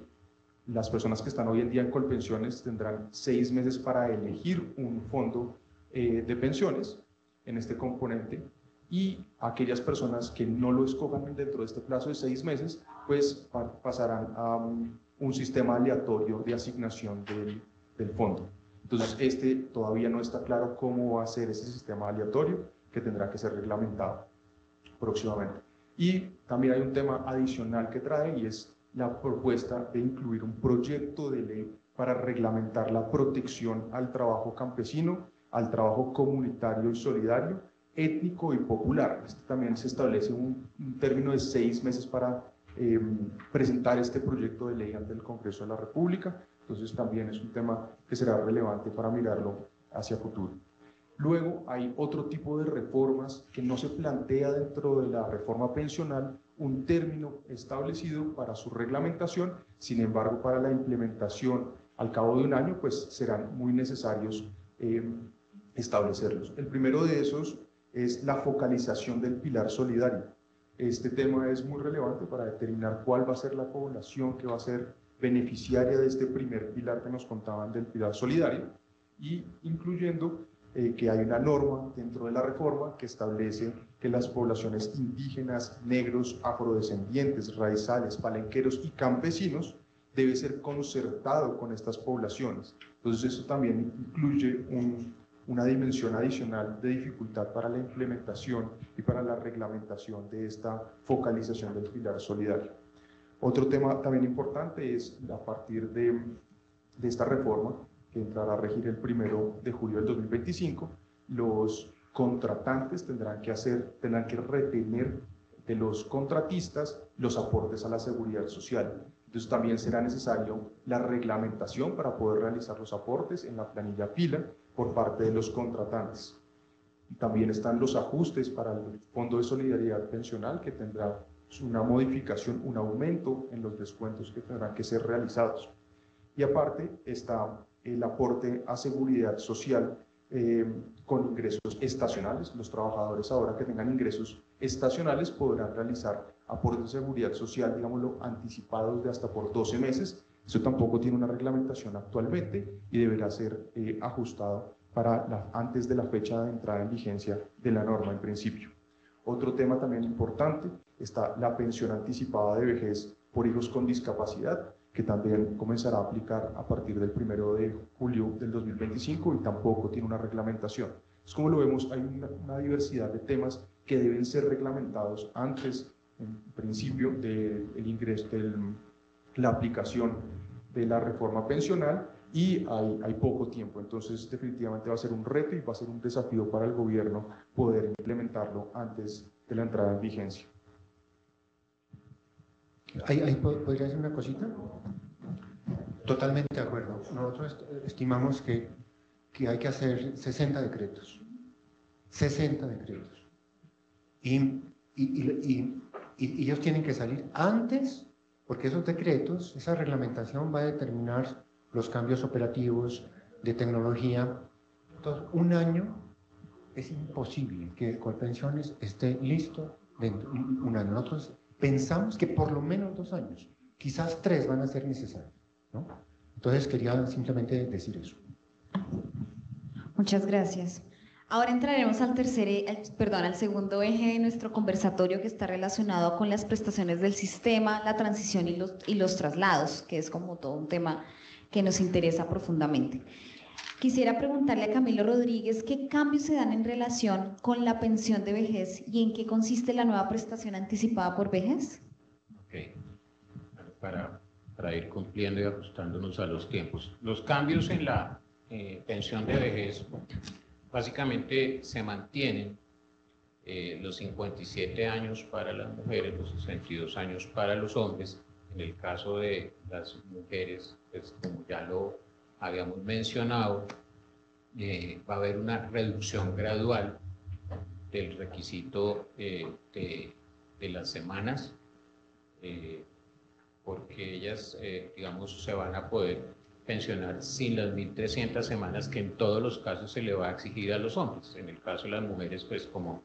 Speaker 8: las personas que están hoy en día en Colpensiones tendrán 6 meses para elegir un fondo de pensiones en este componente, y aquellas personas que no lo escojan dentro de este plazo de 6 meses, pues pasarán a un sistema aleatorio de asignación del fondo. Entonces, este todavía no está claro cómo va a ser ese sistema aleatorio, que tendrá que ser reglamentado próximamente. Y también hay un tema adicional que trae, y es la propuesta de incluir un proyecto de ley para reglamentar la protección al trabajo campesino, al trabajo comunitario y solidario, étnico y popular. También se establece un término de 6 meses para presentar este proyecto de ley ante el Congreso de la República. Entonces también es un tema que será relevante para mirarlo hacia futuro. Luego hay otro tipo de reformas que no se plantea dentro de la reforma pensional un término establecido para su reglamentación. Sin embargo, para la implementación al cabo de un año, pues serán muy necesarios establecerlos. El primero de esos es la focalización del pilar solidario. Este tema es muy relevante para determinar cuál va a ser la población que va a ser beneficiaria de este primer pilar que nos contaban del pilar solidario, y incluyendo que hay una norma dentro de la reforma que establece que las poblaciones indígenas, negros, afrodescendientes, raizales, palenqueros y campesinos debe ser concertado con estas poblaciones. Entonces eso también incluye una dimensión adicional de dificultad para la implementación y para la reglamentación de esta focalización del pilar solidario. Otro tema también importante es, a partir de esta reforma, que entrará a regir el 1 de julio del 2025, los contratantes tendrán que retener de los contratistas los aportes a la seguridad social. Entonces también será necesario la reglamentación para poder realizar los aportes en la planilla pila por parte de los contratantes. También están los ajustes para el Fondo de Solidaridad Pensional, que tendrá una modificación, un aumento en los descuentos que tendrán que ser realizados. Y aparte está el aporte a seguridad social con ingresos estacionales. Los trabajadores ahora que tengan ingresos estacionales podrán realizar aportes de seguridad social, digámoslo, anticipados de hasta por 12 meses. Eso tampoco tiene una reglamentación actualmente y deberá ser ajustado antes de la fecha de entrada en vigencia de la norma en principio. Otro tema también importante está la pensión anticipada de vejez por hijos con discapacidad, que también comenzará a aplicar a partir del 1 de julio del 2025 y tampoco tiene una reglamentación. Es como lo vemos, hay una diversidad de temas que deben ser reglamentados antes, en principio, del ingreso, de la aplicación de la reforma pensional, y hay poco tiempo. Entonces definitivamente va a ser un reto y va a ser un desafío para el gobierno poder implementarlo antes de la entrada en vigencia.
Speaker 7: ¿Podría decir una cosita? Totalmente de acuerdo. Nosotros estimamos que hay que hacer 60 decretos. 60 decretos. Y ellos tienen que salir antes, porque esos decretos, esa reglamentación va a determinar los cambios operativos de tecnología. Entonces, un año es imposible que Colpensiones esté listo dentro de un año. Nosotros pensamos que por lo menos 2 años, quizás 3 van a ser necesarios, ¿no? Entonces quería simplemente decir eso.
Speaker 4: Muchas gracias. Ahora entraremos al segundo eje de nuestro conversatorio, que está relacionado con las prestaciones del sistema, la transición y los traslados, que es como todo un tema que nos interesa profundamente. Quisiera preguntarle a Camilo Rodríguez qué cambios se dan en relación con la pensión de vejez y en qué consiste la nueva prestación anticipada por vejez.
Speaker 6: Ok, para ir cumpliendo y ajustándonos a los tiempos. Los cambios en la pensión de vejez básicamente se mantienen los 57 años para las mujeres, los 62 años para los hombres, En el caso de las mujeres, pues como ya lo habíamos mencionado, va a haber una reducción gradual del requisito de las semanas, porque ellas, digamos, se van a poder pensionar sin las 1.300 semanas que en todos los casos se le va a exigir a los hombres. En el caso de las mujeres, pues como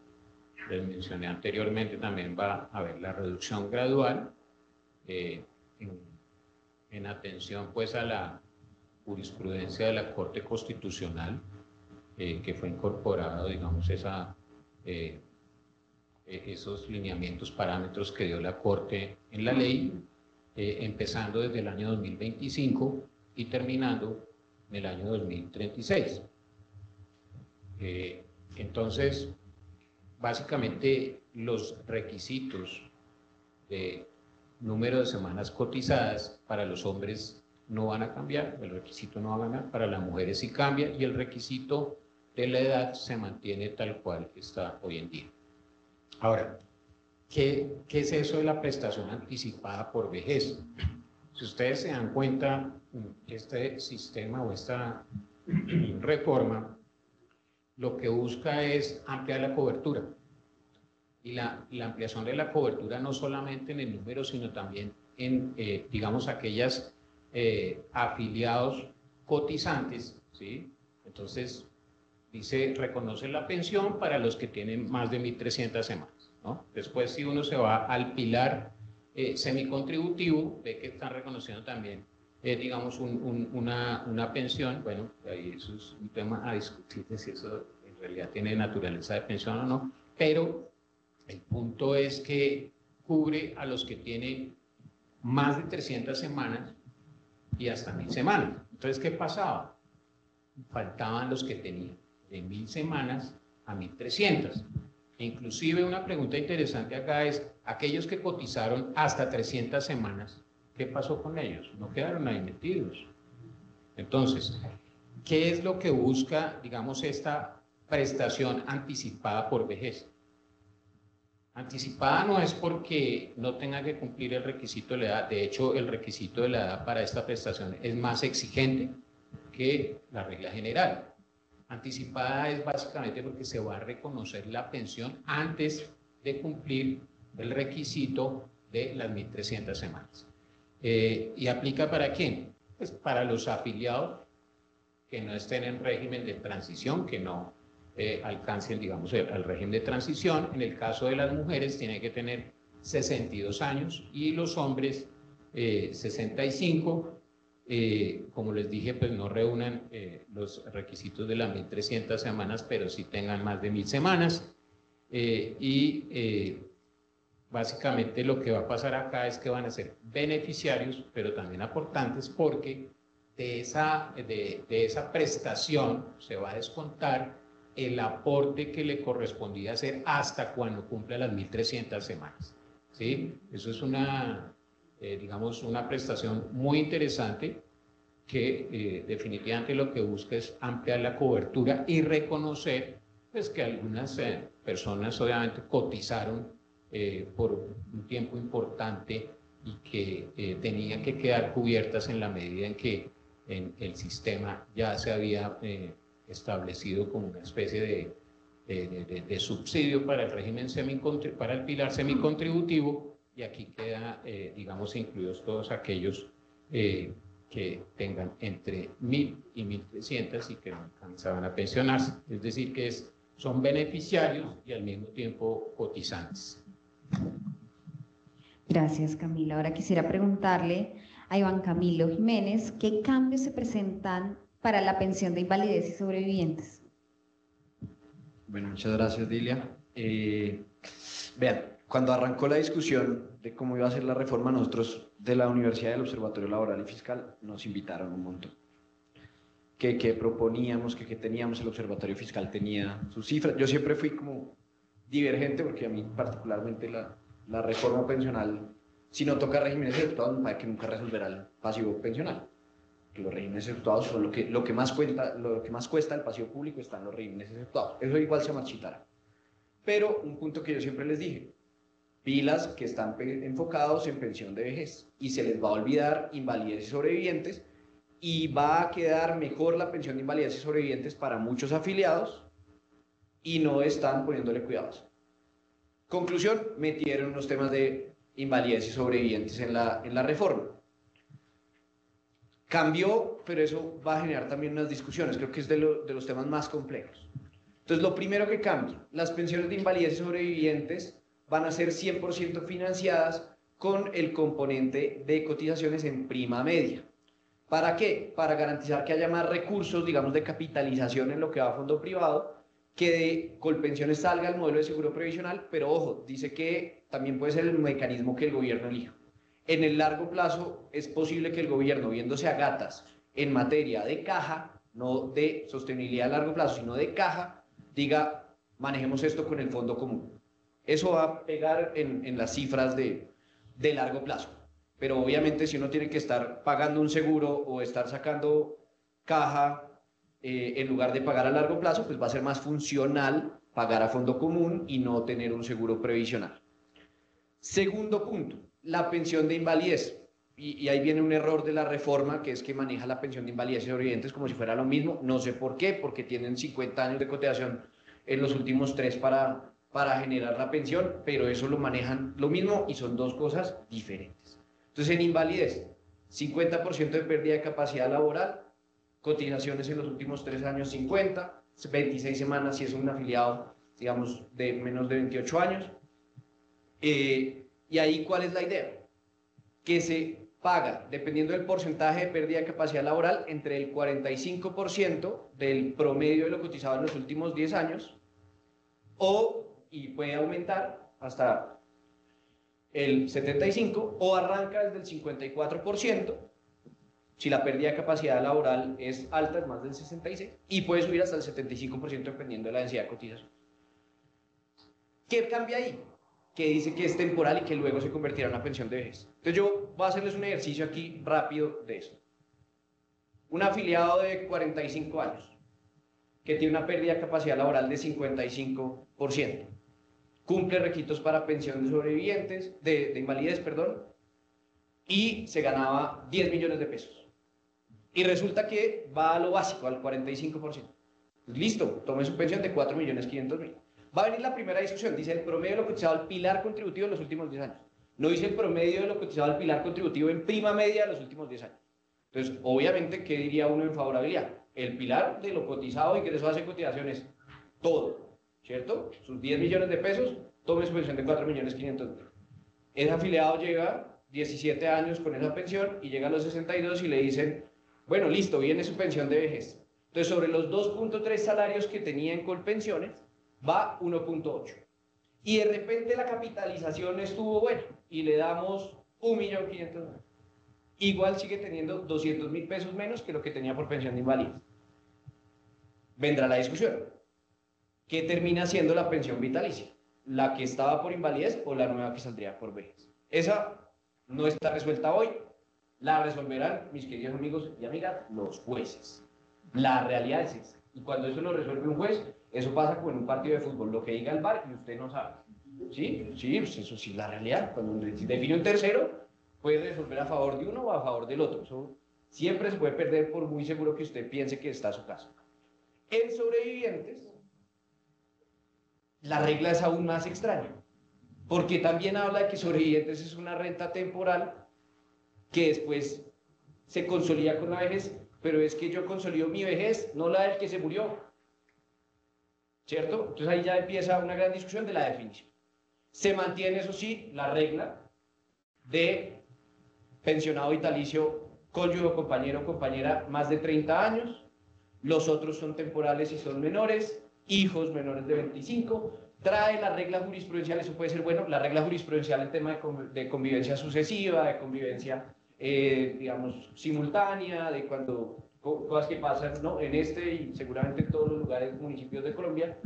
Speaker 6: les mencioné anteriormente, también va a haber la reducción gradual en atención pues a la jurisprudencia de la Corte Constitucional, que fue incorporado, digamos, esos lineamientos, parámetros que dio la Corte en la ley, empezando desde el año 2025 y terminando en el año 2036. Entonces, básicamente los requisitos de número de semanas cotizadas para los hombres no van a cambiar, el requisito no va a cambiar, para las mujeres sí cambia y el requisito de la edad se mantiene tal cual está hoy en día. Ahora, ¿qué es eso de la prestación anticipada por vejez? Si ustedes se dan cuenta, este sistema o esta reforma lo que busca es ampliar la cobertura. Y la ampliación de la cobertura no solamente en el número, sino también en, digamos, aquellas afiliados cotizantes, ¿sí? Entonces, dice, reconoce la pensión para los que tienen más de 1.300 semanas, ¿no? Después, si uno se va al pilar semicontributivo, ve que están reconociendo también, digamos, una pensión. Bueno, ahí eso es un tema a discutir, si eso en realidad tiene naturaleza de pensión o no, pero el punto es que cubre a los que tienen más de 300 semanas y hasta 1.000 semanas. Entonces, ¿qué pasaba? Faltaban los que tenían de 1.000 semanas a 1.300. Inclusive una pregunta interesante acá es, aquellos que cotizaron hasta 300 semanas, ¿qué pasó con ellos? No quedaron ahí metidos. Entonces, ¿qué es lo que busca, digamos, esta prestación anticipada por vejez? Anticipada no es porque no tenga que cumplir el requisito de la edad. De hecho, el requisito de la edad para esta prestación es más exigente que la regla general. Anticipada es básicamente porque se va a reconocer la pensión antes de cumplir el requisito de las 1.300 semanas. ¿Y aplica para quién? Pues para los afiliados que no estén en régimen de transición, que no alcancen, digamos, el régimen de transición. En el caso de las mujeres tiene que tener 62 años y los hombres 65. Como les dije, pues no reúnan los requisitos de las 1.300 semanas, pero sí tengan más de 1.000 semanas. Básicamente lo que va a pasar acá es que van a ser beneficiarios, pero también aportantes, porque de esa prestación se va a descontar el aporte que le correspondía hacer hasta cuando cumpla las 1.300 semanas. ¿Sí? Eso es digamos, una prestación muy interesante que definitivamente lo que busca es ampliar la cobertura y reconocer pues, que algunas personas obviamente cotizaron por un tiempo importante y que tenían que quedar cubiertas en la medida en que el sistema ya se había establecido como una especie de subsidio para el régimen para el pilar semicontributivo, y aquí queda, digamos, incluidos todos aquellos que tengan entre 1.000 y 1.300 y que no alcanzaban a pensionarse, es decir, que son beneficiarios y al mismo tiempo cotizantes.
Speaker 4: Gracias, Camila. Ahora quisiera preguntarle a Iván Camilo Jiménez, ¿qué cambios se presentan para la pensión de invalidez y sobrevivientes?
Speaker 5: Bueno, muchas gracias, Dilia. Vean, cuando arrancó la discusión de cómo iba a ser la reforma, nosotros de la Universidad del Observatorio Laboral y Fiscal nos invitaron un montón. ¿Qué proponíamos? ¿Qué teníamos? El Observatorio Fiscal tenía sus cifras. Yo siempre fui como divergente porque a mí particularmente la reforma pensional, si no toca regímenes exceptuados, me parece que nunca resolverá el pasivo pensional. Que los regímenes exceptuados son lo que más cuesta el pasivo público está en los regímenes exceptuados. Eso igual se marchitará. Pero un punto que yo siempre les dije, pilas que están enfocados en pensión de vejez y se les va a olvidar invalidez y sobrevivientes y va a quedar mejor la pensión de invalidez y sobrevivientes para muchos afiliados y no están poniéndole cuidados. Conclusión, metieron unos temas de invalidez y sobrevivientes en la reforma. Cambió, pero eso va a generar también unas discusiones, creo que es de los temas más complejos. Entonces, lo primero que cambia, las pensiones de invalidez y sobrevivientes van a ser 100% financiadas con el componente de cotizaciones en prima media. ¿Para qué? Para garantizar que haya más recursos, digamos, de capitalización en lo que va a fondo privado, que de Colpensiones salga el modelo de seguro previsional, pero ojo, dice que también puede ser el mecanismo que el gobierno elija. En el largo plazo es posible que el gobierno, viéndose a gatas en materia de caja, no de sostenibilidad a largo plazo, sino de caja, diga, manejemos esto con el fondo común. Eso va a pegar en las cifras de largo plazo. Pero obviamente si uno tiene que estar pagando un seguro o estar sacando caja en lugar de pagar a largo plazo, pues va a ser más funcional pagar a fondo común y no tener un seguro previsional. Segundo punto, la pensión de invalidez. Y ahí viene un error de la reforma, que es que maneja la pensión de invalidez y sobrevivientes como si fuera lo mismo. No sé por qué, porque tienen 50 años de cotización en los últimos 3 para generar la pensión, pero eso lo manejan lo mismo y son dos cosas diferentes. Entonces, en invalidez, 50% de pérdida de capacidad laboral, cotizaciones en los últimos 3 años 50, 26 semanas si es un afiliado, digamos, de menos de 28 años. Y ahí, ¿cuál es la idea? Que se paga, dependiendo del porcentaje de pérdida de capacidad laboral, entre el 45% del promedio de lo cotizado en los últimos 10 años, y puede aumentar hasta el 75%, o arranca desde el 54%, si la pérdida de capacidad laboral es alta, es más del 66%, y puede subir hasta el 75% dependiendo de la densidad de cotización. ¿Qué cambia ahí? Que dice que es temporal y que luego se convertirá en una pensión de vejez. Entonces yo voy a hacerles un ejercicio aquí rápido de eso. Un afiliado de 45 años que tiene una pérdida de capacidad laboral de 55%, cumple requisitos para pensión de sobrevivientes, de invalidez, perdón, y se ganaba 10 millones de pesos. Y resulta que va a lo básico, al 45%. Pues listo, tome su pensión de 4.500.000. Va a venir la primera discusión, dice el promedio de lo cotizado al pilar contributivo en los últimos 10 años. No dice el promedio de lo cotizado al pilar contributivo en prima media de los últimos 10 años. Entonces, obviamente, ¿qué diría uno en favorabilidad? El pilar de lo cotizado y que eso hace cotizaciones, todo, ¿cierto? Sus 10 millones de pesos, tome su pensión de 4.500.000. Ese afiliado llega 17 años con esa pensión y llega a los 62 y le dicen, bueno, listo, viene su pensión de vejez. Entonces, sobre los 2.3 salarios que tenía en Colpensiones, va 1.8. Y de repente la capitalización estuvo buena y le damos 1.500.000. Igual sigue teniendo 200.000 pesos menos que lo que tenía por pensión de invalidez. Vendrá la discusión. ¿Qué termina siendo la pensión vitalicia? ¿La que estaba por invalidez o la nueva que saldría por vejez? Esa no está resuelta hoy. La resolverán, mis queridos amigos y amigas, los jueces. La realidad es esa. Y cuando eso lo resuelve un juez, eso pasa como en un partido de fútbol, lo que diga el VAR y usted no sabe. ¿Sí? Sí, pues eso sí es la realidad. Cuando define un tercero, puede resolver a favor de uno o a favor del otro. Eso siempre se puede perder por muy seguro que usted piense que está a su caso. En sobrevivientes, la regla es aún más extraña, porque también habla de que sobrevivientes es una renta temporal que después se consolida con la vejez, pero es que yo consolido mi vejez, no la del que se murió. ¿Cierto? Entonces ahí ya empieza una gran discusión de la definición. Se mantiene, eso sí, la regla de pensionado vitalicio, cónyuge, compañero o compañera más de 30 años, los otros son temporales y son menores, hijos menores de 25, trae la regla jurisprudencial, eso puede ser bueno, la regla jurisprudencial en tema de convivencia sucesiva, de convivencia, digamos, simultánea, de cuando cosas que pasan, ¿no? En este y seguramente en todos los lugares, municipios de Colombia,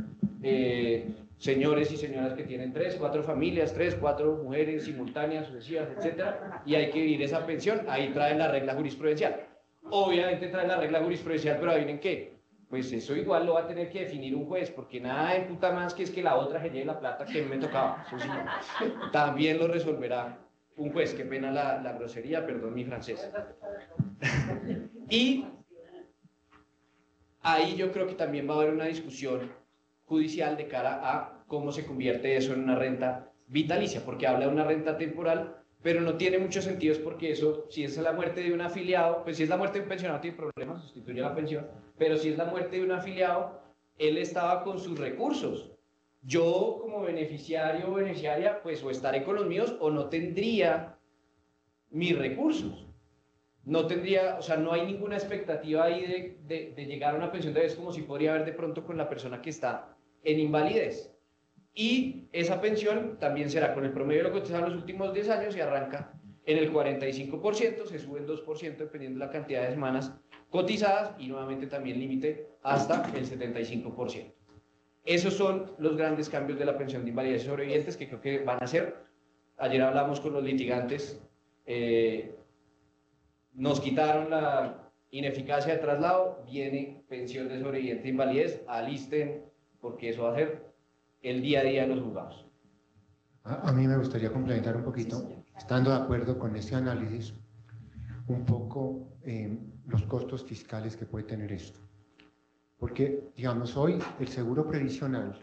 Speaker 5: señores y señoras que tienen 3, 4 familias, 3, 4 mujeres simultáneas, sucesivas, etcétera, y hay que vivir esa pensión, ahí traen la regla jurisprudencial. Obviamente traen la regla jurisprudencial, pero adivinen qué, pues eso igual lo va a tener que definir un juez, porque nada de puta más que es que la otra se lleve la plata que me tocaba. Eso sí, también lo resolverá un juez. Qué pena la grosería, perdón mi francés. Y ahí yo creo que también va a haber una discusión judicial de cara a cómo se convierte eso en una renta vitalicia, porque habla de una renta temporal, pero no tiene muchos sentidos porque eso, si es la muerte de un afiliado, pues si es la muerte de un pensionado tiene problemas, sustituye la pensión, pero si es la muerte de un afiliado, él estaba con sus recursos. Yo como beneficiario o beneficiaria, pues o estaré con los míos o no tendría mis recursos. No tendría, o sea, no hay ninguna expectativa ahí de llegar a una pensión de vejez como si podría haber de pronto con la persona que está en invalidez. Y esa pensión también será con el promedio de lo cotizado en los últimos 10 años y arranca en el 45%, se sube en 2% dependiendo de la cantidad de semanas cotizadas y nuevamente también límite hasta el 75%. Esos son los grandes cambios de la pensión de invalidez sobrevivientes que creo que van a ser. Ayer hablamos con los litigantes, nos quitaron la ineficacia de traslado, viene pensión de sobreviviente e invalidez, alisten porque eso va a ser el día a día de los juzgados.
Speaker 7: A mí me gustaría complementar un poquito, estando de acuerdo con ese análisis, un poco los costos fiscales que puede tener esto. Porque, digamos, hoy el seguro previsional,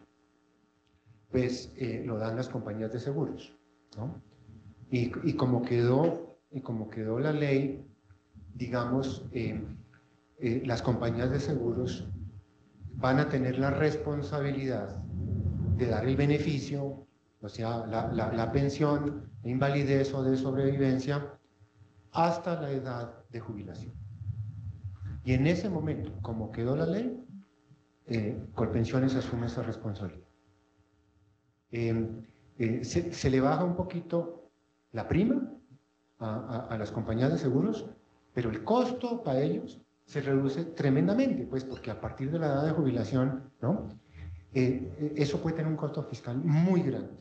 Speaker 7: pues lo dan las compañías de seguros, ¿no? Y como quedó la ley, digamos, las compañías de seguros van a tener la responsabilidad de dar el beneficio, o sea, la pensión de invalidez o de sobrevivencia, hasta la edad de jubilación. Y en ese momento, como quedó la ley, Colpensiones asume esa responsabilidad. Se le baja un poquito la prima a las compañías de seguros, pero el costo para ellos se reduce tremendamente, pues porque a partir de la edad de jubilación, ¿no? Eso puede tener un costo fiscal muy grande.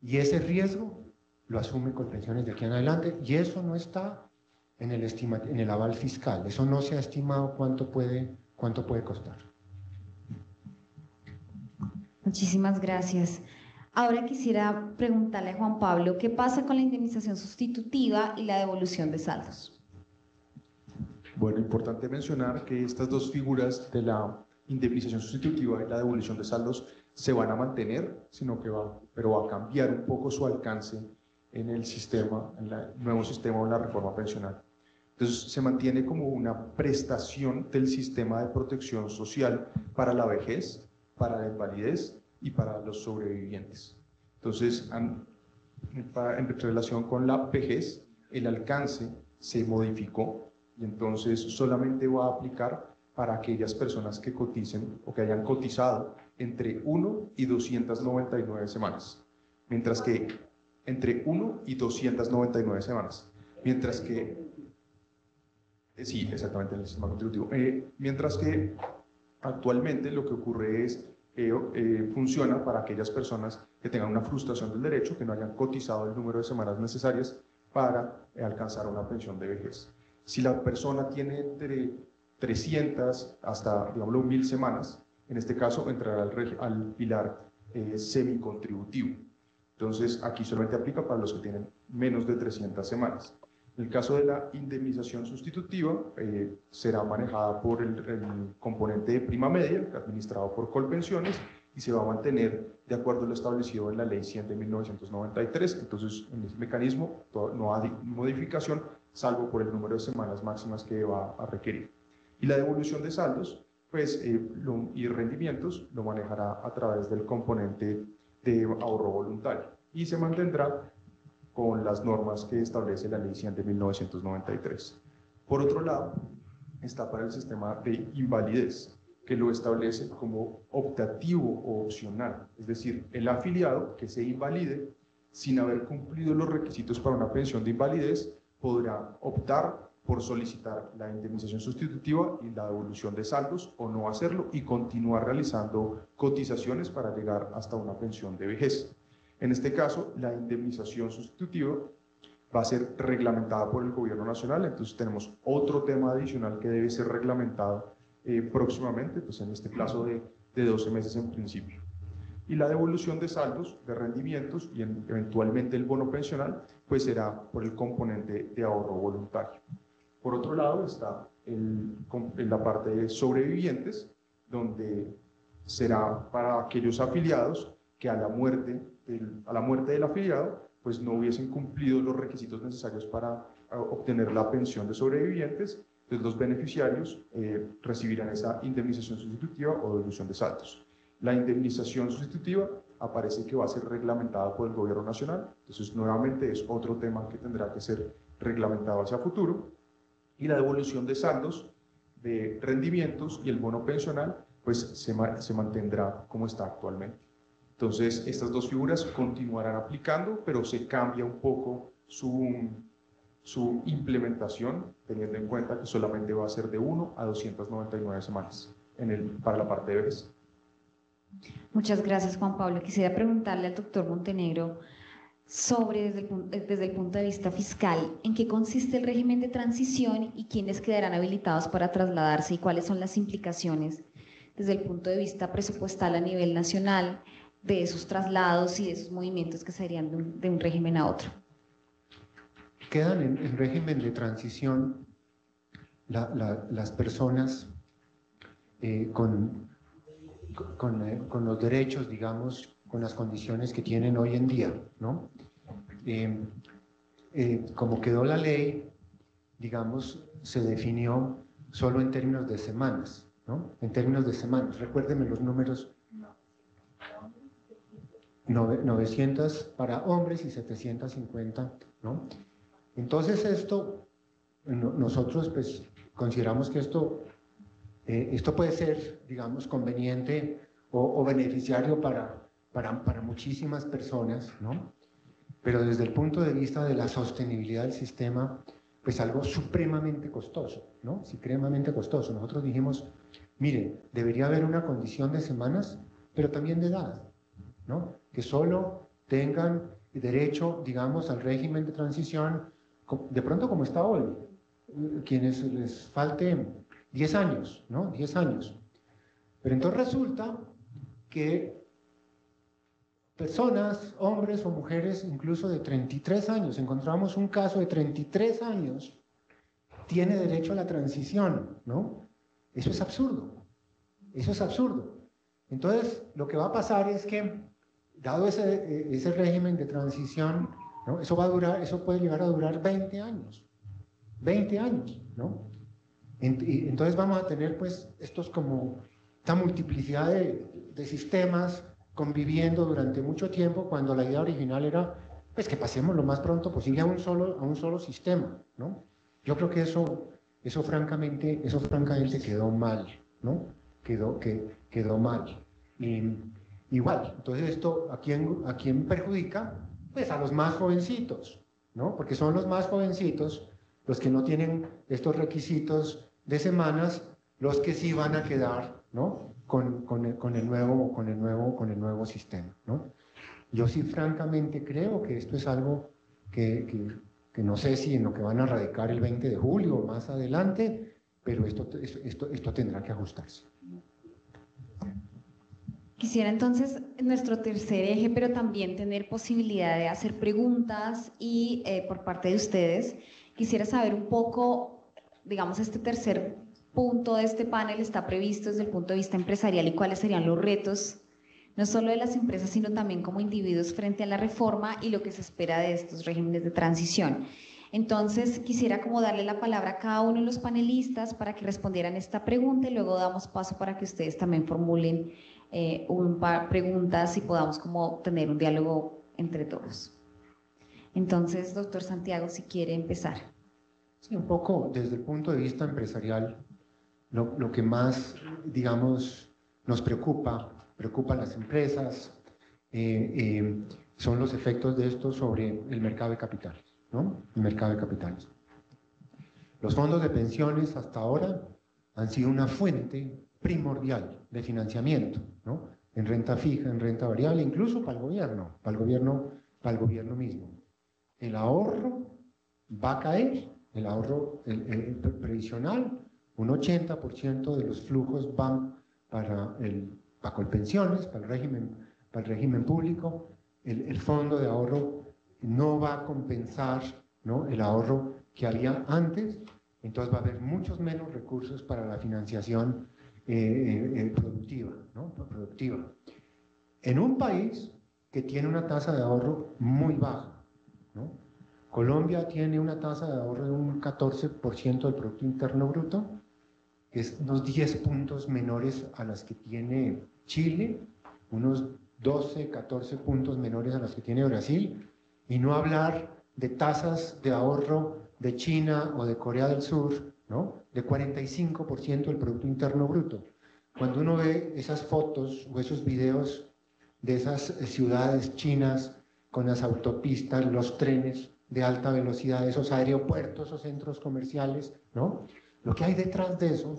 Speaker 7: Y ese riesgo lo asume Colpensiones de aquí en adelante, y eso no está en el aval fiscal. Eso no se ha estimado cuánto puede costar.
Speaker 4: Muchísimas gracias. Ahora quisiera preguntarle a Juan Pablo, ¿qué pasa con la indemnización sustitutiva y la devolución de saldos?
Speaker 8: Bueno, importante mencionar que estas dos figuras de la indemnización sustitutiva y la devolución de saldos se van a mantener, pero va a cambiar un poco su alcance en el sistema, en el nuevo sistema o la reforma pensional. Entonces se mantiene como una prestación del sistema de protección social para la vejez, para la invalidez y para los sobrevivientes. Entonces, en relación con la vejez, el alcance se modificó y entonces solamente va a aplicar para aquellas personas que coticen o que hayan cotizado entre 1 y 299 semanas, mientras que entre 1 y 299 semanas, mientras que sí, exactamente en el sistema contributivo, mientras que actualmente lo que ocurre es funciona para aquellas personas que tengan una frustración del derecho, que no hayan cotizado el número de semanas necesarias para alcanzar una pensión de vejez. Si la persona tiene entre 300 hasta, digámoslo, 1000 semanas, en este caso entrará al pilar semicontributivo. Entonces, aquí solamente aplica para los que tienen menos de 300 semanas. En el caso de la indemnización sustitutiva, será manejada por el componente de prima media, administrado por Colpensiones, y se va a mantener de acuerdo a lo establecido en la Ley 100 de 1993. Entonces, en ese mecanismo no hay modificación, salvo por el número de semanas máximas que va a requerir. Y la devolución de saldos pues, y rendimientos lo manejará a través del componente de ahorro voluntario y se mantendrá con las normas que establece la Ley 100 de 1993. Por otro lado, está para el sistema de invalidez, que lo establece como optativo o opcional, es decir, el afiliado que se invalide sin haber cumplido los requisitos para una pensión de invalidez podrá optar por solicitar la indemnización sustitutiva y la devolución de saldos o no hacerlo y continuar realizando cotizaciones para llegar hasta una pensión de vejez. En este caso, la indemnización sustitutiva va a ser reglamentada por el Gobierno Nacional, entonces tenemos otro tema adicional que debe ser reglamentado próximamente, pues en este plazo de 12 meses en principio. Y la devolución de saldos, de rendimientos y eventualmente el bono pensional, pues será por el componente de ahorro voluntario. Por otro lado está en la parte de sobrevivientes, donde será para aquellos afiliados que a la muerte del afiliado pues no hubiesen cumplido los requisitos necesarios para obtener la pensión de sobrevivientes. Entonces los beneficiarios recibirán esa indemnización sustitutiva o devolución de saldos. La indemnización sustitutiva aparece que va a ser reglamentada por el gobierno nacional, entonces nuevamente es otro tema que tendrá que ser reglamentado hacia futuro. Y la devolución de saldos, de rendimientos y el bono pensional pues se mantendrá como está actualmente. Entonces estas dos figuras continuarán aplicando, pero se cambia un poco su implementación, teniendo en cuenta que solamente va a ser de 1 a 299 semanas para la parte de vejez.
Speaker 4: Muchas gracias, Juan Pablo. Quisiera preguntarle al doctor Montenegro sobre, desde el punto de vista fiscal, ¿en qué consiste el régimen de transición y quiénes quedarán habilitados para trasladarse y cuáles son las implicaciones desde el punto de vista presupuestal a nivel nacional de esos traslados y de esos movimientos que serían de un régimen a otro?
Speaker 7: Quedan en régimen de transición las personas con los derechos, digamos, con las condiciones que tienen hoy en día, ¿no? Como quedó la ley, digamos, se definió solo en términos de semanas, ¿no? En términos de semanas. Recuérdenme los números. 900 para hombres y 750, ¿no? Entonces nosotros pues consideramos que esto puede ser, digamos, conveniente o beneficiario para muchísimas personas, ¿no? Pero desde el punto de vista de la sostenibilidad del sistema, pues algo supremamente costoso, ¿no? Supremamente costoso. Nosotros dijimos, mire, debería haber una condición de semanas, pero también de edad, ¿no? Que solo tengan derecho, digamos, al régimen de transición, de pronto como está hoy, quienes les falte 10 años, ¿no? 10 años. Pero entonces resulta que personas, hombres o mujeres, incluso de 33 años, encontramos un caso de 33 años, tiene derecho a la transición, ¿no? Eso es absurdo. Eso es absurdo. Entonces, lo que va a pasar es que, dado ese régimen de transición, ¿no? Eso puede llegar a durar 20 años. 20 años, ¿no? Entonces vamos a tener, pues, esta multiplicidad de sistemas conviviendo durante mucho tiempo, cuando la idea original era, pues, que pasemos lo más pronto posible a un solo sistema, ¿no? Yo creo que eso francamente quedó mal, ¿no? Quedó mal. Igual, entonces esto, ¿a quién perjudica? Pues a los más jovencitos, ¿no? Porque son los más jovencitos los que no tienen estos requisitos de semanas, los que sí van a quedar, ¿no? Con el nuevo sistema, ¿no? Yo sí francamente creo que esto es algo que no sé si en lo que van a radicar el 20 de julio o más adelante, pero esto tendrá que ajustarse.
Speaker 4: Quisiera entonces nuestro tercer eje, pero también tener posibilidad de hacer preguntas y por parte de ustedes, quisiera saber un poco, digamos, este tercer punto de este panel está previsto desde el punto de vista empresarial y cuáles serían los retos, no solo de las empresas, sino también como individuos frente a la reforma y lo que se espera de estos regímenes de transición. Entonces, quisiera como darle la palabra a cada uno de los panelistas para que respondieran esta pregunta y luego damos paso para que ustedes también formulen un par preguntas y podamos como tener un diálogo entre todos. Entonces, doctor Santiago, si quiere empezar.
Speaker 7: Sí, un poco desde el punto de vista empresarial, lo que más, digamos, nos preocupa a las empresas, son los efectos de esto sobre el mercado de capitales, ¿no? El mercado de capitales. Los fondos de pensiones hasta ahora han sido una fuente primordial de financiamiento, ¿no? En renta fija, en renta variable, incluso para el gobierno mismo. El ahorro va a caer, el ahorro previsional un 80% de los flujos van para Colpensiones, para el régimen público. El fondo de ahorro no va a compensar, ¿no?, el ahorro que había antes, entonces va a haber muchos menos recursos para la financiación productiva, ¿no?, productiva. En un país que tiene una tasa de ahorro muy baja, ¿no? Colombia tiene una tasa de ahorro de un 14% del Producto Interno Bruto, que es unos 10 puntos menores a las que tiene Chile, unos 12, 14 puntos menores a las que tiene Brasil, y no hablar de tasas de ahorro de China o de Corea del Sur, ¿no?, de 45% del Producto Interno Bruto. Cuando uno ve esas fotos o esos videos de esas ciudades chinas con las autopistas, los trenes de alta velocidad, esos aeropuertos o centros comerciales, ¿no?, lo que hay detrás de eso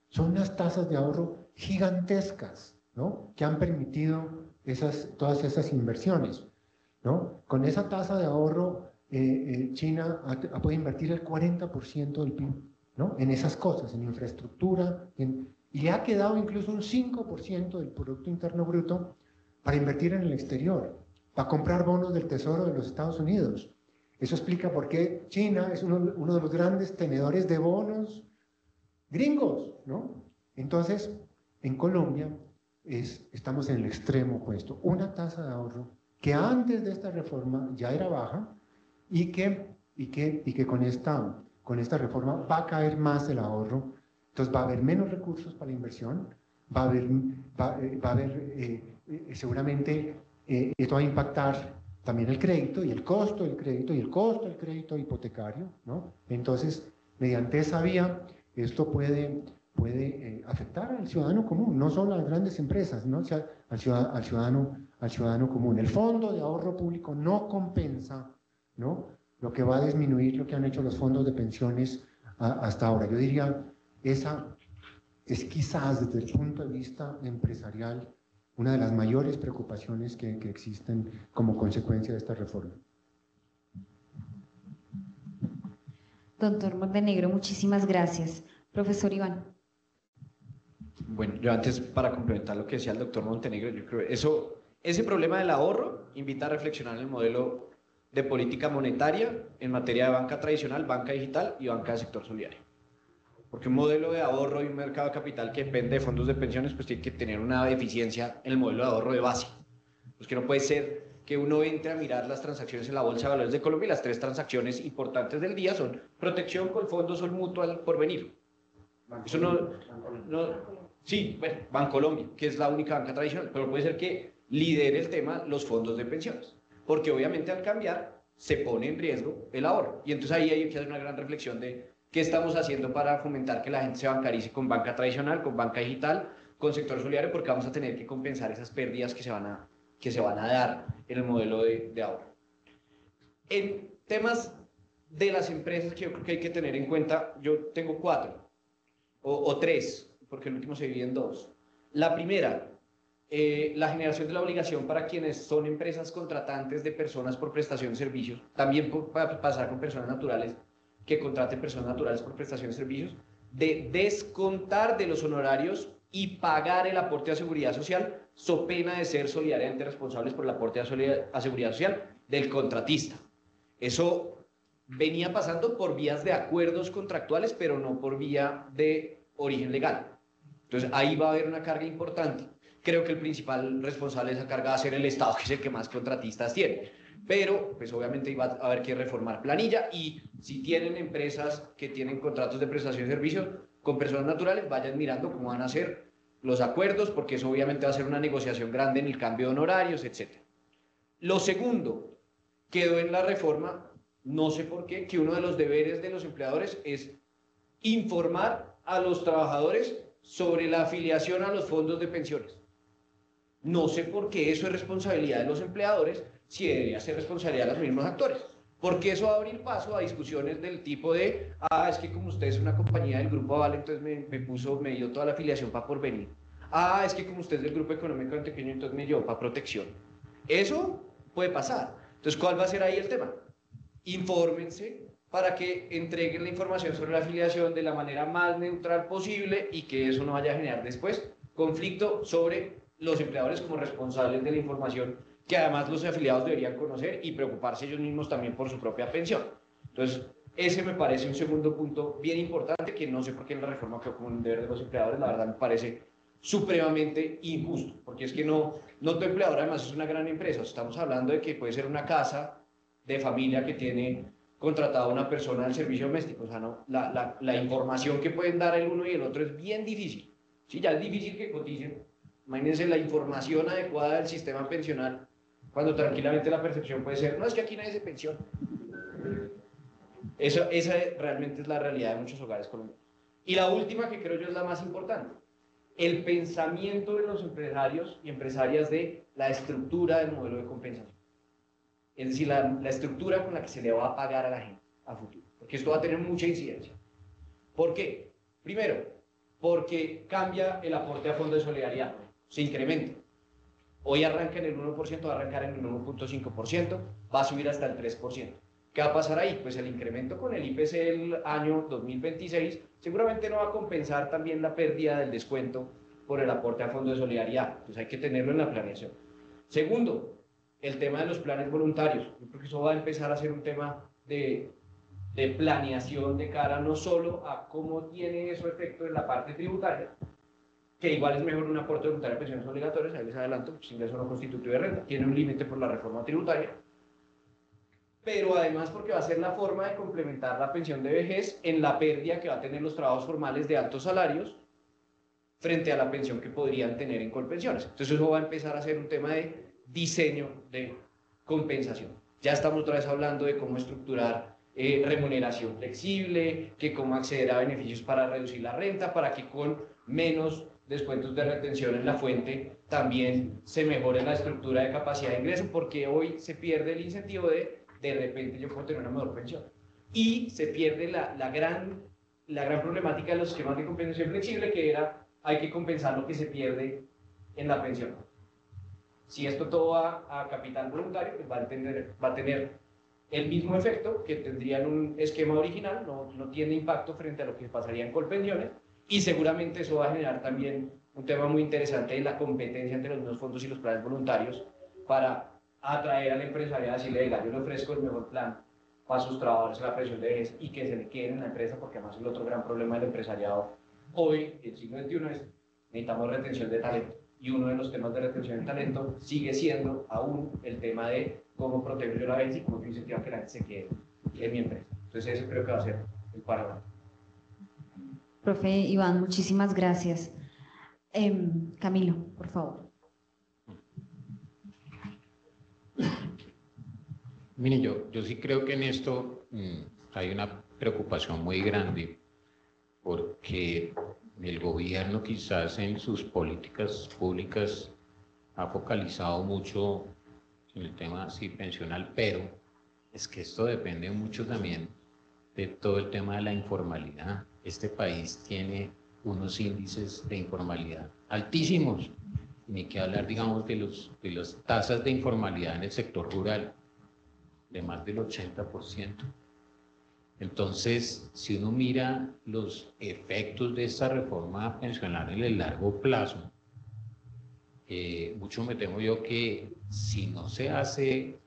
Speaker 7: son unas tasas de ahorro gigantescas, ¿no?, que han permitido todas esas inversiones, ¿no? Con esa tasa de ahorro, China ha podido invertir el 40% del PIB, ¿no?, en esas cosas, en infraestructura, y le ha quedado incluso un 5% del Producto Interno Bruto para invertir en el exterior, para comprar bonos del Tesoro de los Estados Unidos. Eso explica por qué China es uno de los grandes tenedores de bonos gringos, ¿no? Entonces, en Colombia estamos en el extremo opuesto. Una tasa de ahorro que antes de esta reforma ya era baja y que con esta reforma va a caer más el ahorro. Entonces va a haber menos recursos para la inversión, va a haber seguramente esto va a impactar también el crédito y el costo del crédito y el costo del crédito hipotecario, ¿no? Entonces, mediante esa vía, esto puede afectar al ciudadano común, no solo a las grandes empresas, ¿no?, al ciudadano común. El fondo de ahorro público no compensa, ¿no?, lo que va a disminuir lo que han hecho los fondos de pensiones hasta ahora. Yo diría, esa es quizás desde el punto de vista empresarial una de las mayores preocupaciones que existen como consecuencia de esta reforma.
Speaker 4: Doctor Montenegro, muchísimas gracias. Profesor Iván.
Speaker 5: Bueno, yo antes, para complementar lo que decía el doctor Montenegro, yo creo que ese problema del ahorro invita a reflexionar el modelo de política monetaria en materia de banca tradicional, banca digital y banca del sector solidario. Porque un modelo de ahorro y un mercado de capital que depende de fondos de pensiones, pues tiene que tener una deficiencia en el modelo de ahorro de base. Pues que no puede ser que uno entre a mirar las transacciones en la Bolsa de Valores de Colombia y las 3 transacciones importantes del día son Protección, Colfondo, Sol Mutual, Porvenir. Eso sí, bueno, Bancolombia, que es la única banca tradicional, pero puede ser que lidere el tema los fondos de pensiones, porque obviamente al cambiar se pone en riesgo el ahorro. Y entonces ahí hay que hacer una gran reflexión de qué estamos haciendo para fomentar que la gente se bancarice con banca tradicional, con banca digital, con sector solidario, porque vamos a tener que compensar esas pérdidas que se van a dar en el modelo de ahorro. En temas de las empresas que yo creo que hay que tener en cuenta, yo tengo 4 o 3, porque el último se divide en 2. La primera, la generación de la obligación para quienes son empresas contratantes de personas por prestación de servicios, también para pasar con personas naturales que contraten personas naturales por prestación de servicios, de descontar de los honorarios y pagar el aporte a seguridad social, so pena de ser solidariamente responsables por el aporte a seguridad social del contratista. Eso venía pasando por vías de acuerdos contractuales, pero no por vía de origen legal. Entonces ahí va a haber una carga importante. Creo que el principal responsable de esa carga va a ser el Estado, que es el que más contratistas tiene. Pero, pues obviamente va a haber que reformar planilla, y si tienen empresas que tienen contratos de prestación de servicios con personas naturales, vayan mirando cómo van a ser los acuerdos, porque eso obviamente va a ser una negociación grande en el cambio de honorarios, etc. Lo segundo, quedó en la reforma, no sé por qué, que uno de los deberes de los empleadores es informar a los trabajadores sobre la afiliación a los fondos de pensiones. No sé por qué eso es responsabilidad de los empleadores, si debería ser responsabilidad de los mismos actores. Porque eso va a abrir paso a discusiones del tipo de, es que como usted es una compañía del Grupo Aval, entonces me dio toda la afiliación para Porvenir. Es que como usted es del Grupo Económico Antioqueño, entonces me dio para Protección. Eso puede pasar. Entonces, ¿cuál va a ser ahí el tema? Infórmense para que entreguen la información sobre la afiliación de la manera más neutral posible y que eso no vaya a generar después conflicto sobre los empleadores como responsables de la información que además los afiliados deberían conocer y preocuparse ellos mismos también por su propia pensión. Entonces, ese me parece un segundo punto bien importante que no sé por qué en la reforma quedó como un deber de los empleadores, la verdad me parece supremamente injusto, porque es que no tu empleador además es una gran empresa, estamos hablando de que puede ser una casa de familia que tiene contratada a una persona del servicio doméstico, o sea, no, la información que pueden dar el uno y el otro es bien difícil, sí, ya es difícil que coticen, imagínense la información adecuada del sistema pensional, cuando tranquilamente la percepción puede ser, no, es que aquí nadie se pensiona. Esa realmente es la realidad de muchos hogares colombianos. Y la última, que creo yo es la más importante, el pensamiento de los empresarios y empresarias de la estructura del modelo de compensación. Es decir, la estructura con la que se le va a pagar a la gente a futuro. Porque esto va a tener mucha incidencia. ¿Por qué? Primero, porque cambia el aporte a fondo de solidaridad, se incrementa. Hoy arranca en el 1%, va a arrancar en el 1.5%, va a subir hasta el 3%. ¿Qué va a pasar ahí? Pues el incremento con el IPC del año 2026 seguramente no va a compensar también la pérdida del descuento por el aporte a fondo de solidaridad. Entonces hay que tenerlo en la planeación. Segundo, el tema de los planes voluntarios. Yo creo que eso va a empezar a ser un tema de planeación de cara no solo a cómo tiene eso efecto en la parte tributaria, que igual es mejor un aporte voluntario a pensiones obligatorias, ahí les adelanto, pues ingreso no constitutivo de renta, tiene un límite por la reforma tributaria, pero además porque va a ser la forma de complementar la pensión de vejez en la pérdida que va a tener los trabajos formales de altos salarios frente a la pensión que podrían tener en Colpensiones. Entonces eso va a empezar a ser un tema de diseño de compensación. Ya estamos otra vez hablando de cómo estructurar remuneración flexible, que cómo acceder a beneficios para reducir la renta, para que con menos descuentos de retención en la fuente también se mejore la estructura de capacidad de ingreso, porque hoy se pierde el incentivo de repente yo puedo tener una mejor pensión. Y se pierde la gran problemática de los esquemas de compensación flexible, que era, hay que compensar lo que se pierde en la pensión. Si esto todo va a capital voluntario, pues va a tener el mismo efecto que tendría en un esquema original, no tiene impacto frente a lo que pasaría en Colpensiones, y seguramente eso va a generar también un tema muy interesante en la competencia entre los nuevos fondos y los planes voluntarios para atraer al empresario a decirle, venga, yo le ofrezco el mejor plan para sus trabajadores en la pensión de vejez y que se le queden en la empresa, porque además el otro gran problema del empresariado hoy, el siglo XXI, es necesitamos retención de talento. Y uno de los temas de retención de talento sigue siendo aún el tema de cómo proteger yo la vejez y cómo incentivar que la gente se quede en mi empresa. Entonces ese creo que va a ser el panorama.
Speaker 4: Profe Iván, muchísimas gracias. Camilo, por favor.
Speaker 6: Mire, yo sí creo que en esto hay una preocupación muy grande porque el gobierno quizás en sus políticas públicas ha focalizado mucho en el tema sí, pensional, pero es que esto depende mucho también de todo el tema de la informalidad. Este país tiene unos índices de informalidad altísimos, ni que hablar, digamos, de las tasas de informalidad en el sector rural, de más del 80%. Entonces, si uno mira los efectos de esta reforma pensional en el largo plazo, mucho me temo yo que si no se hacen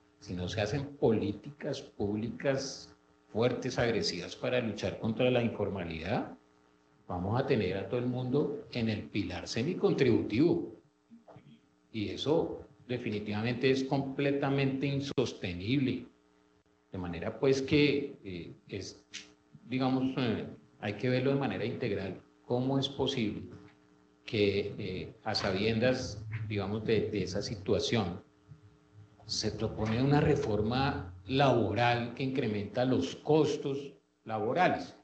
Speaker 6: políticas públicas fuertes, agresivas para luchar contra la informalidad, vamos a tener a todo el mundo en el pilar semicontributivo. Y eso definitivamente es completamente insostenible. De manera pues que hay que verlo de manera integral. ¿Cómo es posible que a sabiendas, digamos, de esa situación, se propone una reforma laboral que incrementa los costos laborales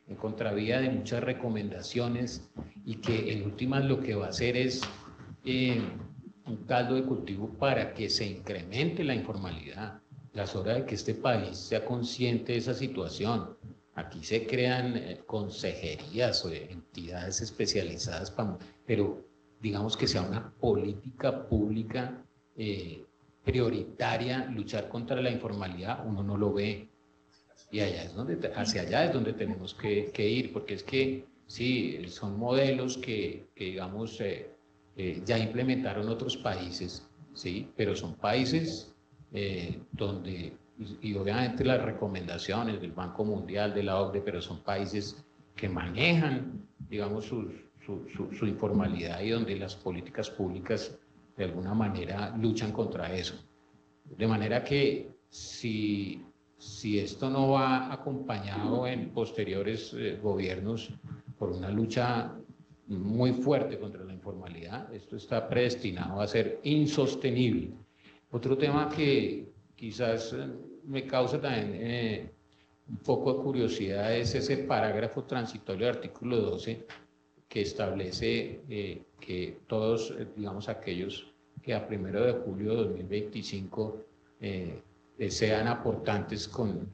Speaker 6: en contravía de muchas recomendaciones y que en últimas lo que va a hacer es un caldo de cultivo para que se incremente la informalidad? Ya es hora de que este país sea consciente de esa situación. Aquí se crean consejerías o entidades especializadas, pero digamos que sea una política pública prioritaria luchar contra la informalidad, uno no lo ve. Y hacia allá es donde tenemos que ir, porque es que sí, son modelos que digamos, ya implementaron otros países, ¿sí? Pero son países donde, y obviamente las recomendaciones del Banco Mundial, de la OCDE, pero son países que manejan, digamos, su informalidad y donde las políticas públicas de alguna manera luchan contra eso. De manera que si esto no va acompañado en posteriores gobiernos por una lucha muy fuerte contra la informalidad, esto está predestinado a ser insostenible. Otro tema que quizás me causa también un poco de curiosidad es ese parágrafo transitorio del artículo 12 que establece que todos, digamos, aquellos que a 1 de julio de 2025 sean aportantes con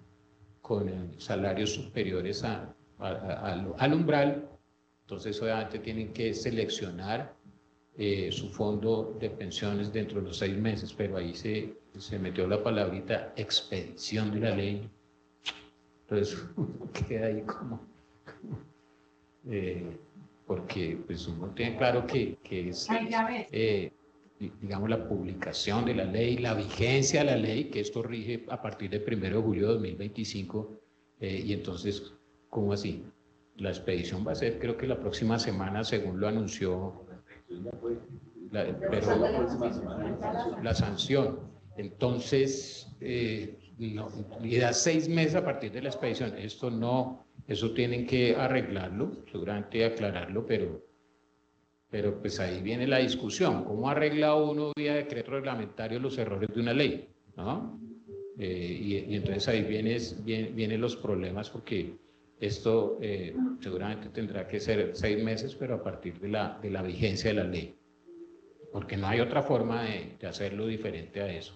Speaker 6: salarios superiores al umbral, entonces obviamente tienen que seleccionar su fondo de pensiones dentro de los 6 meses, pero ahí se metió la palabrita expedición de la ley, entonces queda ahí como porque pues uno tiene claro que es digamos, la publicación de la ley, la vigencia de la ley, que esto rige a partir del 1 de julio de 2025, y entonces, ¿cómo así? La expedición va a ser, creo que la próxima semana, según lo anunció, la sanción. Entonces, no, y da 6 meses a partir de la expedición. Esto no, eso tienen que arreglarlo, seguramente aclararlo, pero pues ahí viene la discusión. ¿Cómo arregla uno vía decreto reglamentario los errores de una ley? ¿No? Y entonces ahí vienen los problemas, porque esto seguramente tendrá que ser 6 meses, pero a partir de la vigencia de la ley, porque no hay otra forma de hacerlo diferente a eso.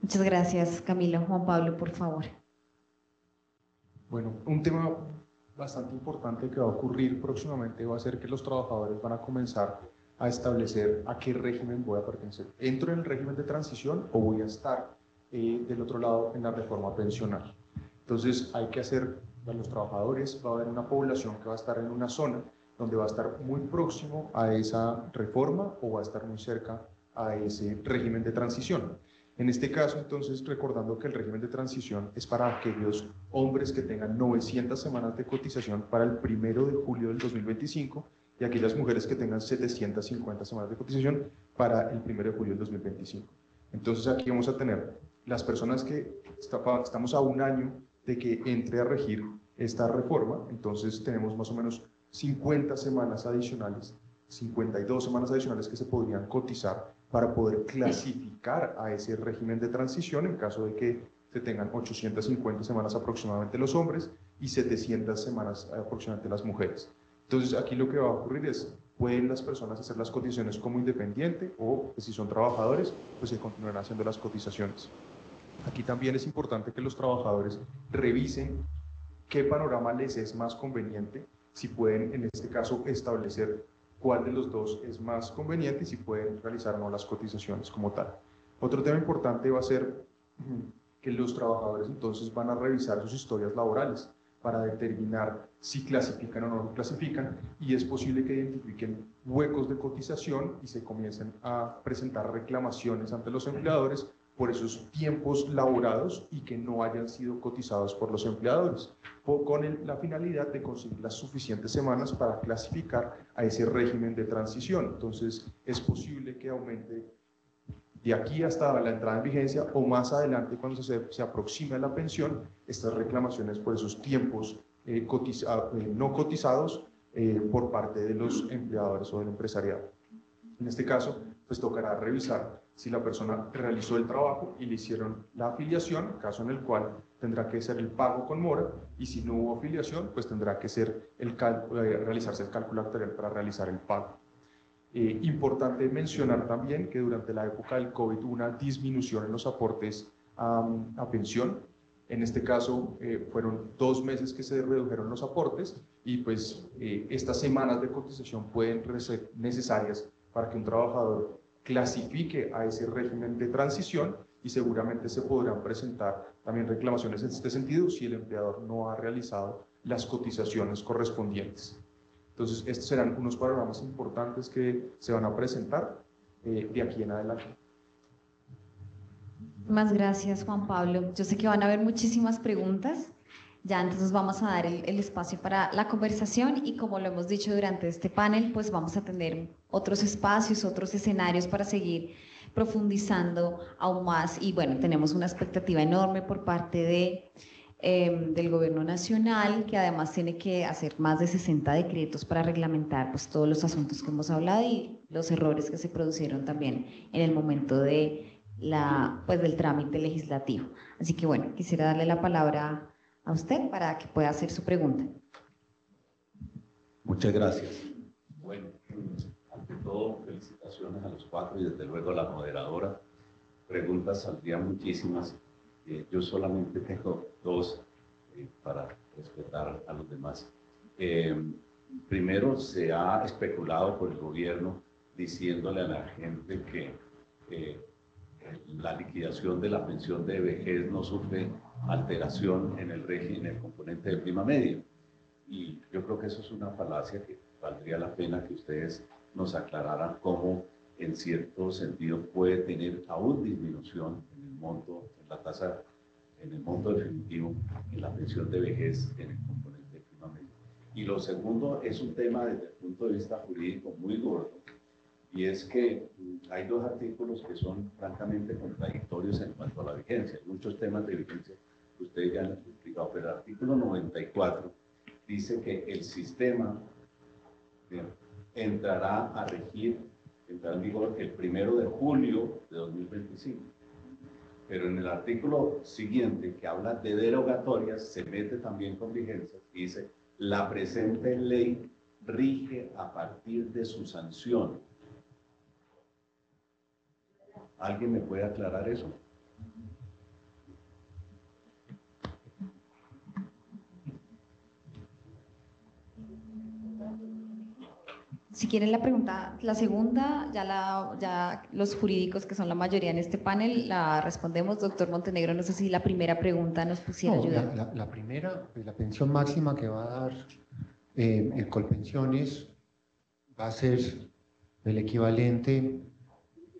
Speaker 4: Muchas gracias, Camilo. Juan Pablo, por favor.
Speaker 8: Bueno, un tema bastante importante que va a ocurrir próximamente va a ser que los trabajadores van a comenzar a establecer a qué régimen voy a pertenecer. ¿Entro en el régimen de transición o voy a estar del otro lado en la reforma pensional? Entonces hay que hacer, para los trabajadores va a haber una población que va a estar en una zona donde va a estar muy próximo a esa reforma o va a estar muy cerca a ese régimen de transición. En este caso, entonces, recordando que el régimen de transición es para aquellos hombres que tengan 900 semanas de cotización para el 1 de julio del 2025 y aquellas mujeres que tengan 750 semanas de cotización para el 1 de julio del 2025. Entonces, aquí vamos a tener las personas que estamos a un año de que entre a regir esta reforma, entonces tenemos más o menos 50 semanas adicionales, 52 semanas adicionales que se podrían cotizar para poder clasificar a ese régimen de transición en caso de que se tengan 850 semanas aproximadamente los hombres y 700 semanas aproximadamente las mujeres. Entonces aquí lo que va a ocurrir es, pueden las personas hacer las cotizaciones como independiente o si son trabajadores, pues se continuarán haciendo las cotizaciones. Aquí también es importante que los trabajadores revisen qué panorama les es más conveniente, si pueden en este caso establecer cuál de los dos es más conveniente y si pueden realizar o no las cotizaciones como tal. Otro tema importante va a ser que los trabajadores entonces van a revisar sus historias laborales para determinar si clasifican o no clasifican, y es posible que identifiquen huecos de cotización y se comiencen a presentar reclamaciones ante los empleadores por esos tiempos laborados y que no hayan sido cotizados por los empleadores, con la finalidad de conseguir las suficientes semanas para clasificar a ese régimen de transición. Entonces, es posible que aumente de aquí hasta la entrada en vigencia o más adelante cuando se aproxime a la pensión, estas reclamaciones por esos tiempos no cotizados por parte de los empleadores o del empresariado. En este caso, pues tocará revisar si la persona realizó el trabajo y le hicieron la afiliación, caso en el cual tendrá que ser el pago con mora, y si no hubo afiliación, pues tendrá que ser realizarse el cálculo actuarial para realizar el pago. Importante mencionar también que durante la época del COVID hubo una disminución en los aportes a pensión. En este caso fueron 2 meses que se redujeron los aportes y pues estas semanas de cotización pueden ser necesarias para que un trabajador clasifique a ese régimen de transición y seguramente se podrán presentar también reclamaciones en este sentido si el empleador no ha realizado las cotizaciones correspondientes. Entonces, estos serán unos panoramas importantes que se van a presentar de aquí en adelante.
Speaker 4: Más gracias, Juan Pablo. Yo sé que van a haber muchísimas preguntas. Ya entonces vamos a dar el espacio para la conversación y como lo hemos dicho durante este panel, pues vamos a tener otros espacios, otros escenarios para seguir profundizando aún más. Y bueno, tenemos una expectativa enorme por parte del Gobierno Nacional, que además tiene que hacer más de 60 decretos para reglamentar pues, todos los asuntos que hemos hablado y los errores que se produjeron también en el momento de del trámite legislativo. Así que bueno, quisiera darle la palabra a usted para que pueda hacer su pregunta.
Speaker 9: Muchas gracias. Bueno, ante todo, felicitaciones a los cuatro y desde luego a la moderadora. Preguntas saldrían muchísimas. Yo solamente tengo dos para respetar a los demás. Primero, se ha especulado por el gobierno diciéndole a la gente que la liquidación de la pensión de vejez no sufre alteración en el régimen, en el componente de prima media. Y yo creo que eso es una falacia que valdría la pena que ustedes nos aclararan cómo en cierto sentido puede tener aún disminución en el monto, en la tasa, en el monto definitivo, en la pensión de vejez, en el componente de prima media. Y lo segundo es un tema desde el punto de vista jurídico muy gordo, y es que hay dos artículos que son francamente contradictorios en cuanto a la vigencia. Hay muchos temas de vigencia que ustedes ya han explicado, pero el artículo 94 dice que el sistema entrará a regir, entrará en vigor el 1 de julio de 2025. Pero en el artículo siguiente, que habla de derogatorias, se mete también con vigencia y dice: la presente ley rige a partir de su sanción. ¿Alguien me puede aclarar eso?
Speaker 4: Si quieren la pregunta, la segunda, ya los jurídicos que son la mayoría en este panel, la respondemos. Doctor Montenegro, no sé si la primera pregunta nos pusiera ayuda.
Speaker 7: La primera, pues, la pensión máxima que va a dar el Colpensiones va a ser el equivalente,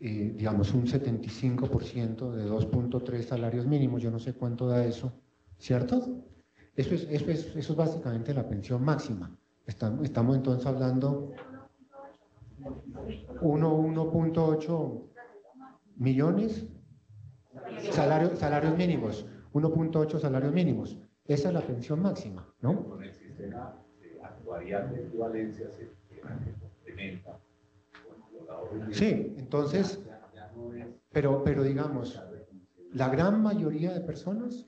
Speaker 7: digamos, un 75% de 2.3 salarios mínimos. Yo no sé cuánto da eso, ¿cierto? Eso es básicamente la pensión máxima. Estamos entonces hablando 1.8 millones salarios mínimos, 1.8 salarios mínimos. Esa es la pensión máxima, ¿no?
Speaker 9: Con el sistema actuarial de equivalencia se complementa.
Speaker 7: Sí, entonces, pero digamos, la gran mayoría de personas,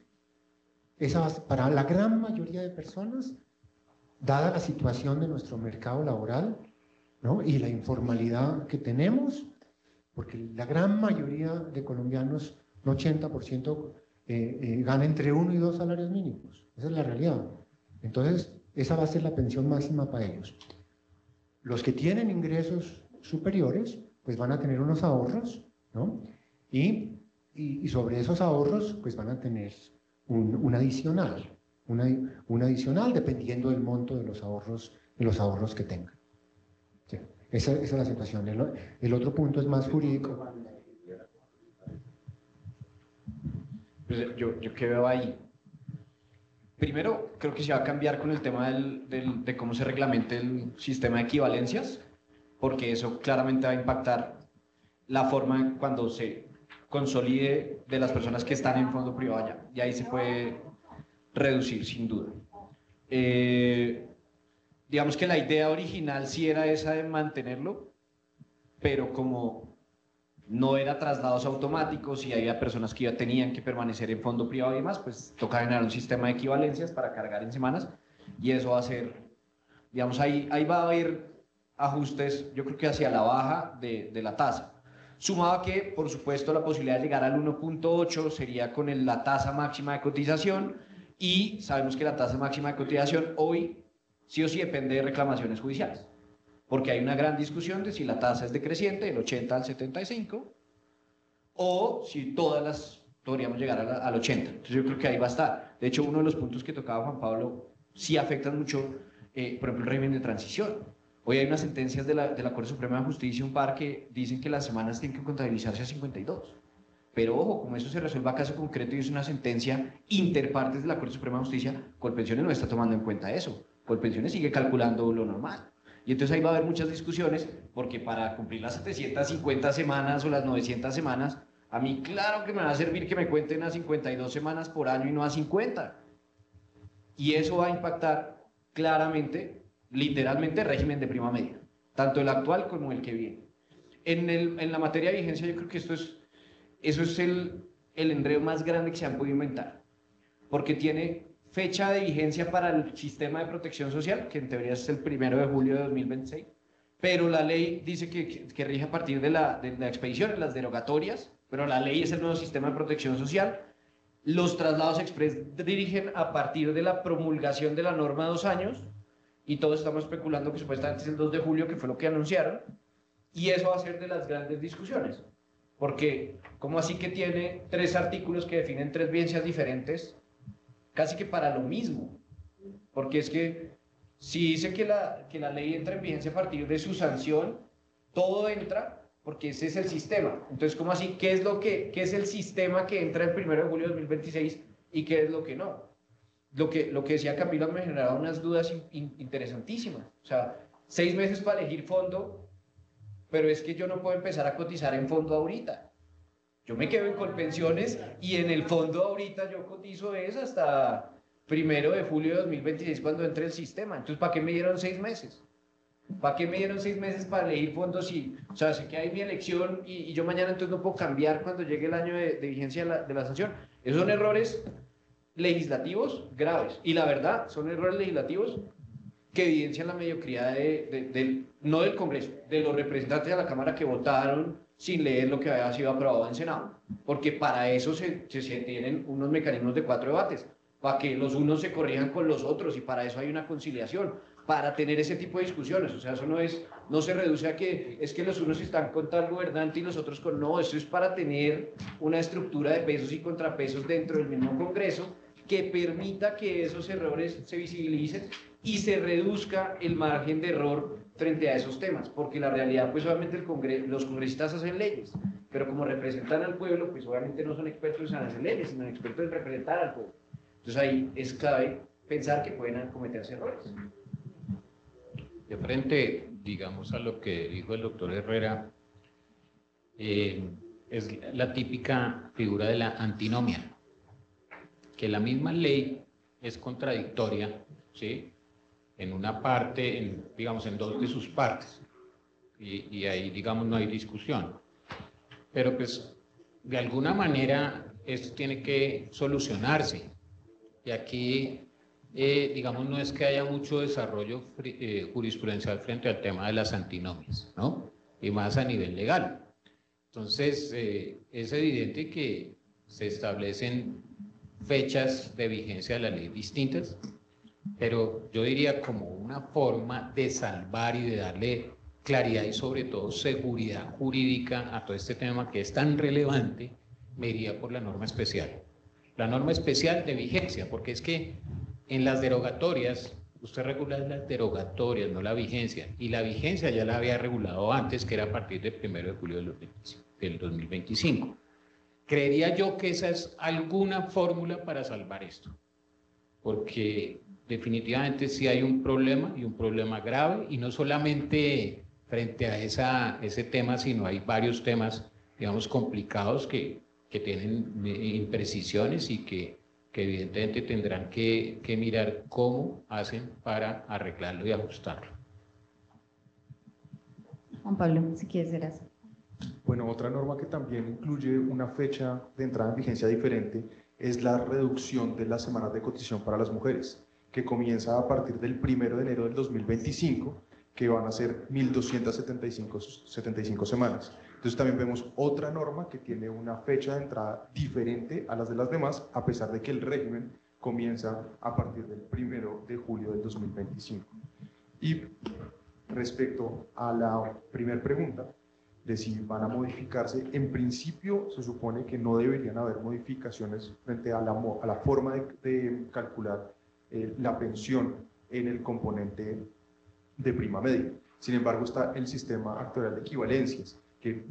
Speaker 7: para la gran mayoría de personas, dada la situación de nuestro mercado laboral, ¿no? Y la informalidad que tenemos, porque la gran mayoría de colombianos, un 80%, gana entre 1 y 2 salarios mínimos. Esa es la realidad. Entonces, esa va a ser la pensión máxima para ellos. Los que tienen ingresos superiores, pues van a tener unos ahorros, ¿no? Y sobre esos ahorros, pues van a tener un adicional, un adicional dependiendo del monto de los ahorros que tengan. Sí, esa es la situación. El otro punto es más jurídico.
Speaker 5: Pues yo qué veo ahí. Primero, creo que se va a cambiar con el tema de cómo se reglamente el sistema de equivalencias, porque eso claramente va a impactar la forma cuando se consolide de las personas que están en fondo privado allá. Y ahí se puede reducir, sin duda. Digamos que la idea original sí era esa de mantenerlo, pero como no era traslados automáticos y había personas que ya tenían que permanecer en fondo privado y demás, pues toca generar un sistema de equivalencias para cargar en semanas, y eso va a ser, digamos, ahí va a haber ajustes, yo creo que hacia la baja de la tasa. Sumado a que, por supuesto, la posibilidad de llegar al 1.8 sería con la tasa máxima de cotización, y sabemos que la tasa máxima de cotización hoy sí o sí depende de reclamaciones judiciales, porque hay una gran discusión de si la tasa es decreciente del 80 al 75 o si todas las podríamos llegar al 80. Entonces yo creo que ahí va a estar. De hecho, uno de los puntos que tocaba Juan Pablo sí afectan mucho, por ejemplo, el régimen de transición. Hoy hay unas sentencias de la Corte Suprema de Justicia, un par que dicen que las semanas tienen que contabilizarse a 52. Pero ojo, como eso se resuelva a caso concreto y es una sentencia interpartes de la Corte Suprema de Justicia, Colpensiones no está tomando en cuenta eso. Colpensiones sigue calculando lo normal. Y entonces ahí va a haber muchas discusiones, porque para cumplir las 750 semanas o las 900 semanas, a mí claro que me va a servir que me cuenten a 52 semanas por año y no a 50. Y eso va a impactar claramente, literalmente, el régimen de prima media, tanto el actual como el que viene. En la materia de vigencia yo creo que eso es el enredo más grande que se han podido inventar, porque tiene fecha de vigencia para el sistema de protección social, que en teoría es el 1 de julio de 2026, pero la ley dice que rige a partir de la expedición, las derogatorias, pero la ley es el nuevo sistema de protección social. Los traslados express dirigen a partir de la promulgación de la norma 2 años, y todos estamos especulando que supuestamente es el 2 de julio, que fue lo que anunciaron, y eso va a ser de las grandes discusiones, porque ¿cómo así que tiene 3 artículos que definen 3 vigencias diferentes, casi que para lo mismo? Porque es que si dice que la ley entra en vigencia a partir de su sanción, todo entra, porque ese es el sistema. Entonces, ¿cómo así? ¿Qué es el sistema que entra el 1 de julio de 2026 y qué es lo que no? Lo que decía Camilo me generaba unas dudas interesantísimas. O sea, 6 meses para elegir fondo, pero es que yo no puedo empezar a cotizar en fondo ahorita. Yo me quedo en Colpensiones y en el fondo ahorita yo cotizo hasta 1 de julio de 2026 cuando entre el sistema. Entonces, ¿para qué me dieron 6 meses? ¿Para qué me dieron 6 meses para elegir fondos? O sea, sé que hay mi elección y yo mañana entonces no puedo cambiar cuando llegue el año de vigencia de la sanción. Esos son errores legislativos graves. Y la verdad, son errores legislativos que evidencian la mediocridad no del Congreso, de los representantes de la Cámara que votaron sin leer lo que había sido aprobado en Senado. Porque para eso se tienen unos mecanismos de 4 debates, para que los unos se corrijan con los otros, y para eso hay una conciliación, para tener ese tipo de discusiones. O sea, eso no se reduce a que es que los unos están con tal gobernante y los otros con no. Eso es para tener una estructura de pesos y contrapesos dentro del mismo Congreso que permita que esos errores se visibilicen y se reduzca el margen de error frente a esos temas, porque la realidad, pues obviamente los congresistas hacen leyes, pero como representan al pueblo, pues obviamente no son expertos en hacer leyes, sino expertos en representar al pueblo. Entonces ahí es clave pensar que pueden cometerse errores.
Speaker 6: De frente, digamos, a lo que dijo el doctor Herrera, es la típica figura de la antinomia, que la misma ley es contradictoria, ¿sí?, en una parte, digamos, en 2 de sus partes, y ahí, digamos, no hay discusión. Pero pues, de alguna manera, esto tiene que solucionarse, y aquí, digamos, no es que haya mucho desarrollo jurisprudencial frente al tema de las antinomias, ¿no?, y más a nivel legal. Entonces, es evidente que se establecen fechas de vigencia de la ley distintas, pero yo diría como una forma de salvar y de darle claridad y sobre todo seguridad jurídica a todo este tema que es tan relevante, me iría por la norma especial. La norma especial de vigencia, porque es que en las derogatorias, usted regula las derogatorias, no la vigencia, y la vigencia ya la había regulado antes, que era a partir del 1 de julio del 2025. Creería yo que esa es alguna fórmula para salvar esto, porque definitivamente sí hay un problema, y un problema grave, y no solamente frente a ese tema, sino hay varios temas, digamos, complicados que tienen imprecisiones y que evidentemente tendrán que mirar cómo hacen para arreglarlo y ajustarlo.
Speaker 4: Juan Pablo, si quieres ser así.
Speaker 8: Bueno, otra norma que también incluye una fecha de entrada en vigencia diferente es la reducción de las semanas de cotización para las mujeres, que comienza a partir del 1 de enero del 2025, que van a ser 1.275 semanas. Entonces también vemos otra norma que tiene una fecha de entrada diferente a las de las demás, a pesar de que el régimen comienza a partir del 1 de julio del 2025. Y respecto a la primera pregunta, de si van a modificarse. En principio se supone que no deberían haber modificaciones frente a la forma de calcular la pensión en el componente de prima media. Sin embargo, está el sistema actuarial de equivalencias, que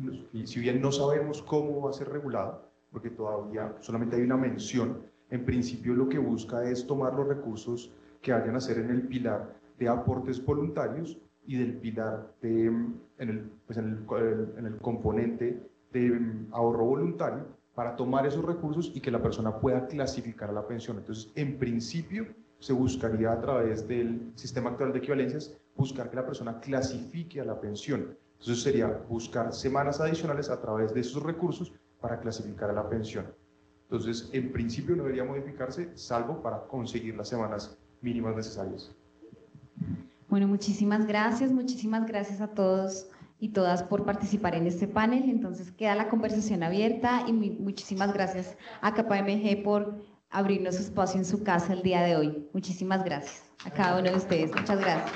Speaker 8: si bien no sabemos cómo va a ser regulado, porque todavía solamente hay una mención, en principio lo que busca es tomar los recursos que vayan a ser en el pilar de aportes voluntarios y del pilar en el componente de ahorro voluntario, para tomar esos recursos y que la persona pueda clasificar a la pensión. Entonces, en principio, se buscaría a través del sistema actual de equivalencias buscar que la persona clasifique a la pensión. Entonces sería buscar semanas adicionales a través de esos recursos para clasificar a la pensión. Entonces, en principio no debería modificarse, salvo para conseguir las semanas mínimas necesarias.
Speaker 4: Bueno, muchísimas gracias a todos y todas por participar en este panel. Entonces queda la conversación abierta y muchísimas gracias a KPMG por abrirnos su espacio en su casa el día de hoy. Muchísimas gracias a cada uno de ustedes. Muchas gracias.